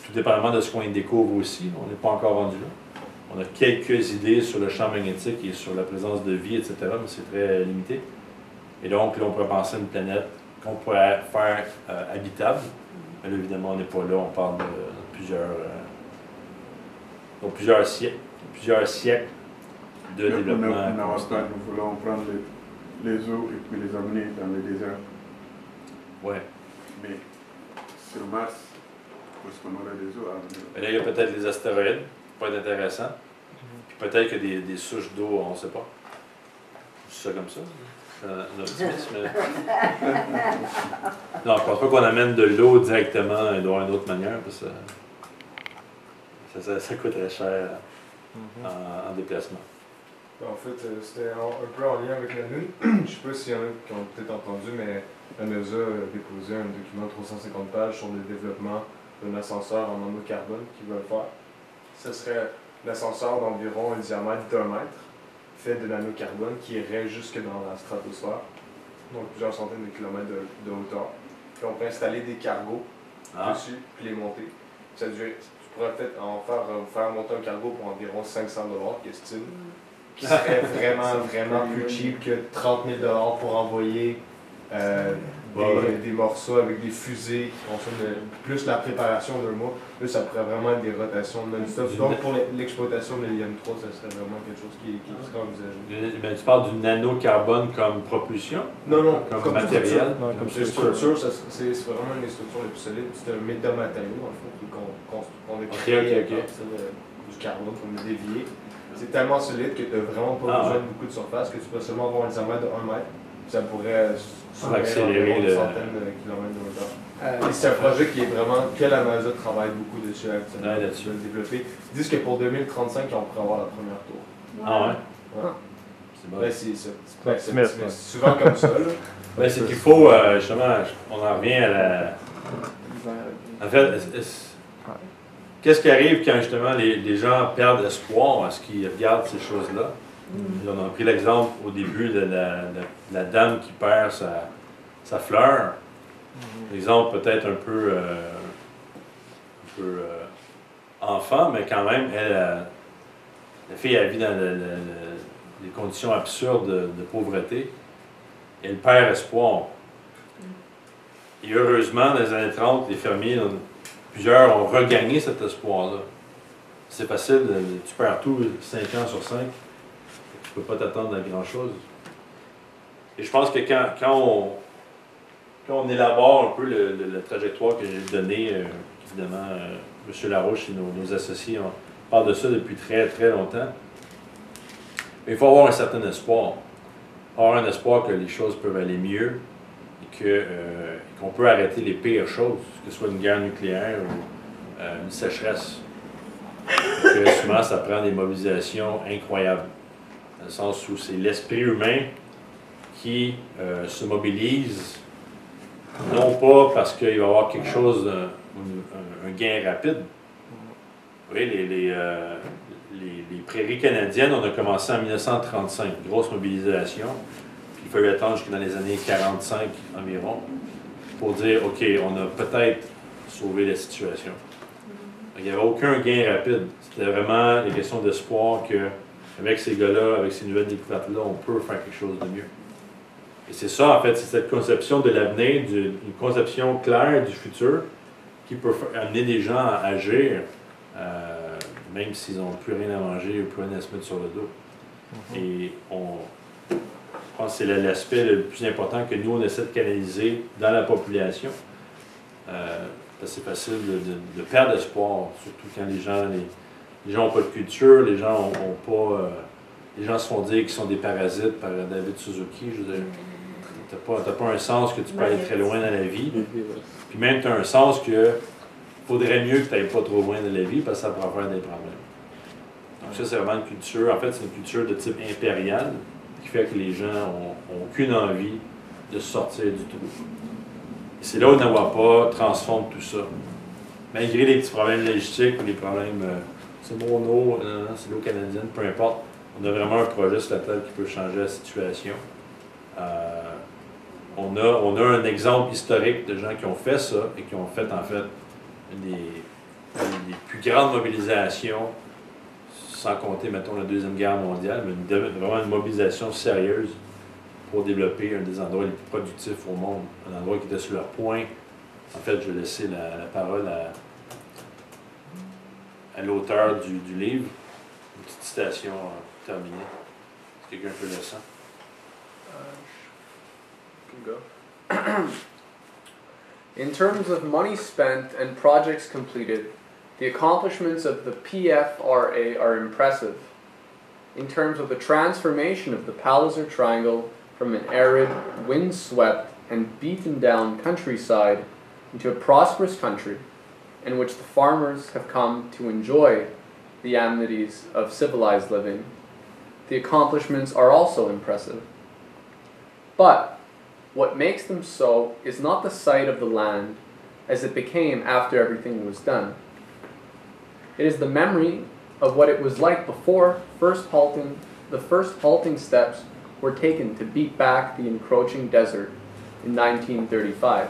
tout dépendamment de ce qu'on y découvre aussi, on n'est pas encore rendu là. On a quelques idées sur le champ magnétique et sur la présence de vie, etc., mais c'est très limité. Et donc, là, on pourrait penser à une planète qu'on pourrait faire habitable. Mais là, évidemment, on n'est pas là. On parle de plusieurs siècles de développement. Nous voulons prendre les eaux et puis les amener dans le désert. Oui. Mais sur Mars, où est-ce qu'on aurait des eaux à amener? Mais là, il y a peut-être les astéroïdes, pas intéressant. Puis peut-être que des souches d'eau, on ne sait pas. C'est ça comme ça. Un optimisme. Non, je ne pense pas qu'on amène de l'eau directement d'une autre manière, parce que ça coûterait cher en déplacement. En fait, c'était un peu en lien avec la Lune. Je ne sais pas s'il y en a qui ont peut-être entendu, mais la NASA a déposé un document de 350 pages sur le développement d'un ascenseur en nanocarbone qu'ils veulent faire. Ce serait l'ascenseur d'environ un diamètre d'1 mètre, fait de nanocarbone qui irait jusque dans la stratosphère, donc plusieurs centaines de kilomètres de hauteur. Puis on pourrait installer des cargos dessus, puis les monter. Tu pourrais peut-être faire monter un cargo pour environ 500 $, qu'estime, qui serait vraiment plus cheap que 30 000 $ pour envoyer des morceaux avec des fusées qui consomment plus la préparation d'un mois. Là, ça pourrait vraiment être des rotations non-stop. Donc, pour l'exploitation de l'hélium-3, ça serait vraiment quelque chose qui serait envisagé. Ben, tu parles du nanocarbone comme propulsion? Non, comme matériel? Comme structure, c'est vraiment une des structures les plus solides. C'est un métamatériau, dans le fond, qu'on a créé du carbone, qu'on a dévié. C'est tellement solide que tu n'as vraiment pas besoin de beaucoup de surface, que tu peux seulement avoir un diamètre de 1 mètre. Ça pourrait accélérer une centaine de kilomètres de hauteur. Et c'est un projet qui est vraiment, que la NASA travaille beaucoup dessus actuellement, de le développer. Ils disent que pour 2035, on pourrait avoir la première tour. Ah ouais? C'est bon. C'est souvent comme ça. Ben, c'est qu'il faut, justement, on en revient à la... En fait, qu'est-ce qui arrive quand justement les gens perdent espoir? Est-ce qu'ils regardent ces choses-là? On a pris l'exemple au début de la dame qui perd sa fleur. L'exemple peut-être un peu enfant, mais quand même, la fille elle vit dans des conditions absurdes de pauvreté. Elle perd espoir. Et heureusement, dans les années 30, les fermiers, plusieurs ont regagné cet espoir-là. C'est facile, tu perds tout 5 ans sur 5. Tu ne peux pas t'attendre à grand-chose. Et je pense que quand on élabore un peu la trajectoire que j'ai donnée, qui évidemment, M. Larouche et nos associés parlent de ça depuis très, très longtemps. Mais il faut avoir un certain espoir. Avoir un espoir que les choses peuvent aller mieux et qu'on peut arrêter les pires choses, que ce soit une guerre nucléaire ou une sécheresse. Que souvent, ça prend des mobilisations incroyables. Dans le sens où c'est l'esprit humain qui se mobilise, non pas parce qu'il va y avoir quelque chose, un gain rapide. Vous voyez, les prairies canadiennes, on a commencé en 1935, grosse mobilisation. Puis il fallu attendre jusqu'à dans les années 45 environ pour dire, OK, on a peut-être sauvé la situation. Il n'y avait aucun gain rapide. C'était vraiment une question d'espoir qu'avec ces gars-là, avec ces nouvelles découvertes-là, on peut faire quelque chose de mieux. Et c'est ça, en fait, c'est cette conception de l'avenir, une conception claire du futur qui peut amener des gens à agir, même s'ils n'ont plus rien à manger ou plus rien à se mettre sur le dos. Et je pense que c'est l'aspect le plus important que nous, on essaie de canaliser dans la population. C'est facile de perdre espoir, surtout quand les gens n'ont pas de culture, les gens ont pas... les gens se font dire qu'ils sont des parasites par David Suzuki. Je veux dire, t'as pas un sens que tu peux aller très loin dans la vie. Puis même tu as un sens que faudrait mieux que tu n'ailles pas trop loin dans la vie parce que ça pourra faire des problèmes. Donc ça, c'est vraiment une culture, en fait, c'est une culture de type impérial qui fait que les gens n'ont aucune envie de sortir du trou. Et c'est là où Nawapa transforme tout ça. Malgré les petits problèmes logistiques ou les problèmes, c'est mon eau, c'est l'eau canadienne, peu importe, on a vraiment un projet sur la table qui peut changer la situation. On a un exemple historique de gens qui ont fait ça et qui ont fait, en fait, des plus grandes mobilisations, sans compter, mettons, la Deuxième Guerre mondiale, mais vraiment une mobilisation sérieuse pour développer un des endroits les plus productifs au monde, un endroit qui était sur leur point. En fait, je vais laisser la parole à l'auteur du livre. Une petite citation terminée. Est-ce que quelqu'un peut le laisser? In terms of money spent and projects completed, the accomplishments of the PFRA are impressive. In terms of the transformation of the Palliser Triangle from an arid, wind-swept, and beaten-down countryside into a prosperous country, in which the farmers have come to enjoy the amenities of civilized living, the accomplishments are also impressive. But what makes them so is not the sight of the land as it became after everything was done. It is the memory of what it was like before the first halting steps were taken to beat back the encroaching desert in 1935.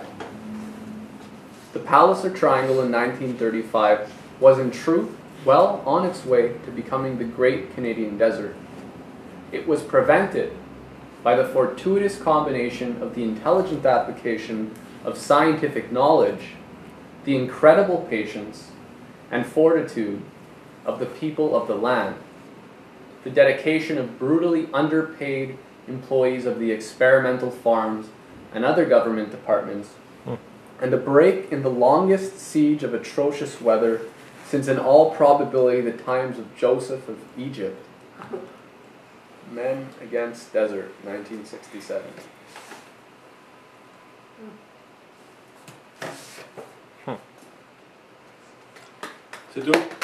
The Palliser Triangle in 1935 was in truth well on its way to becoming the Great Canadian Desert. It was prevented by the fortuitous combination of the intelligent application of scientific knowledge, the incredible patience and fortitude of the people of the land, the dedication of brutally underpaid employees of the experimental farms and other government departments, and a break in the longest siege of atrocious weather since in all probability the times of Joseph of Egypt. Men Against Desert, 1967. C'est tout.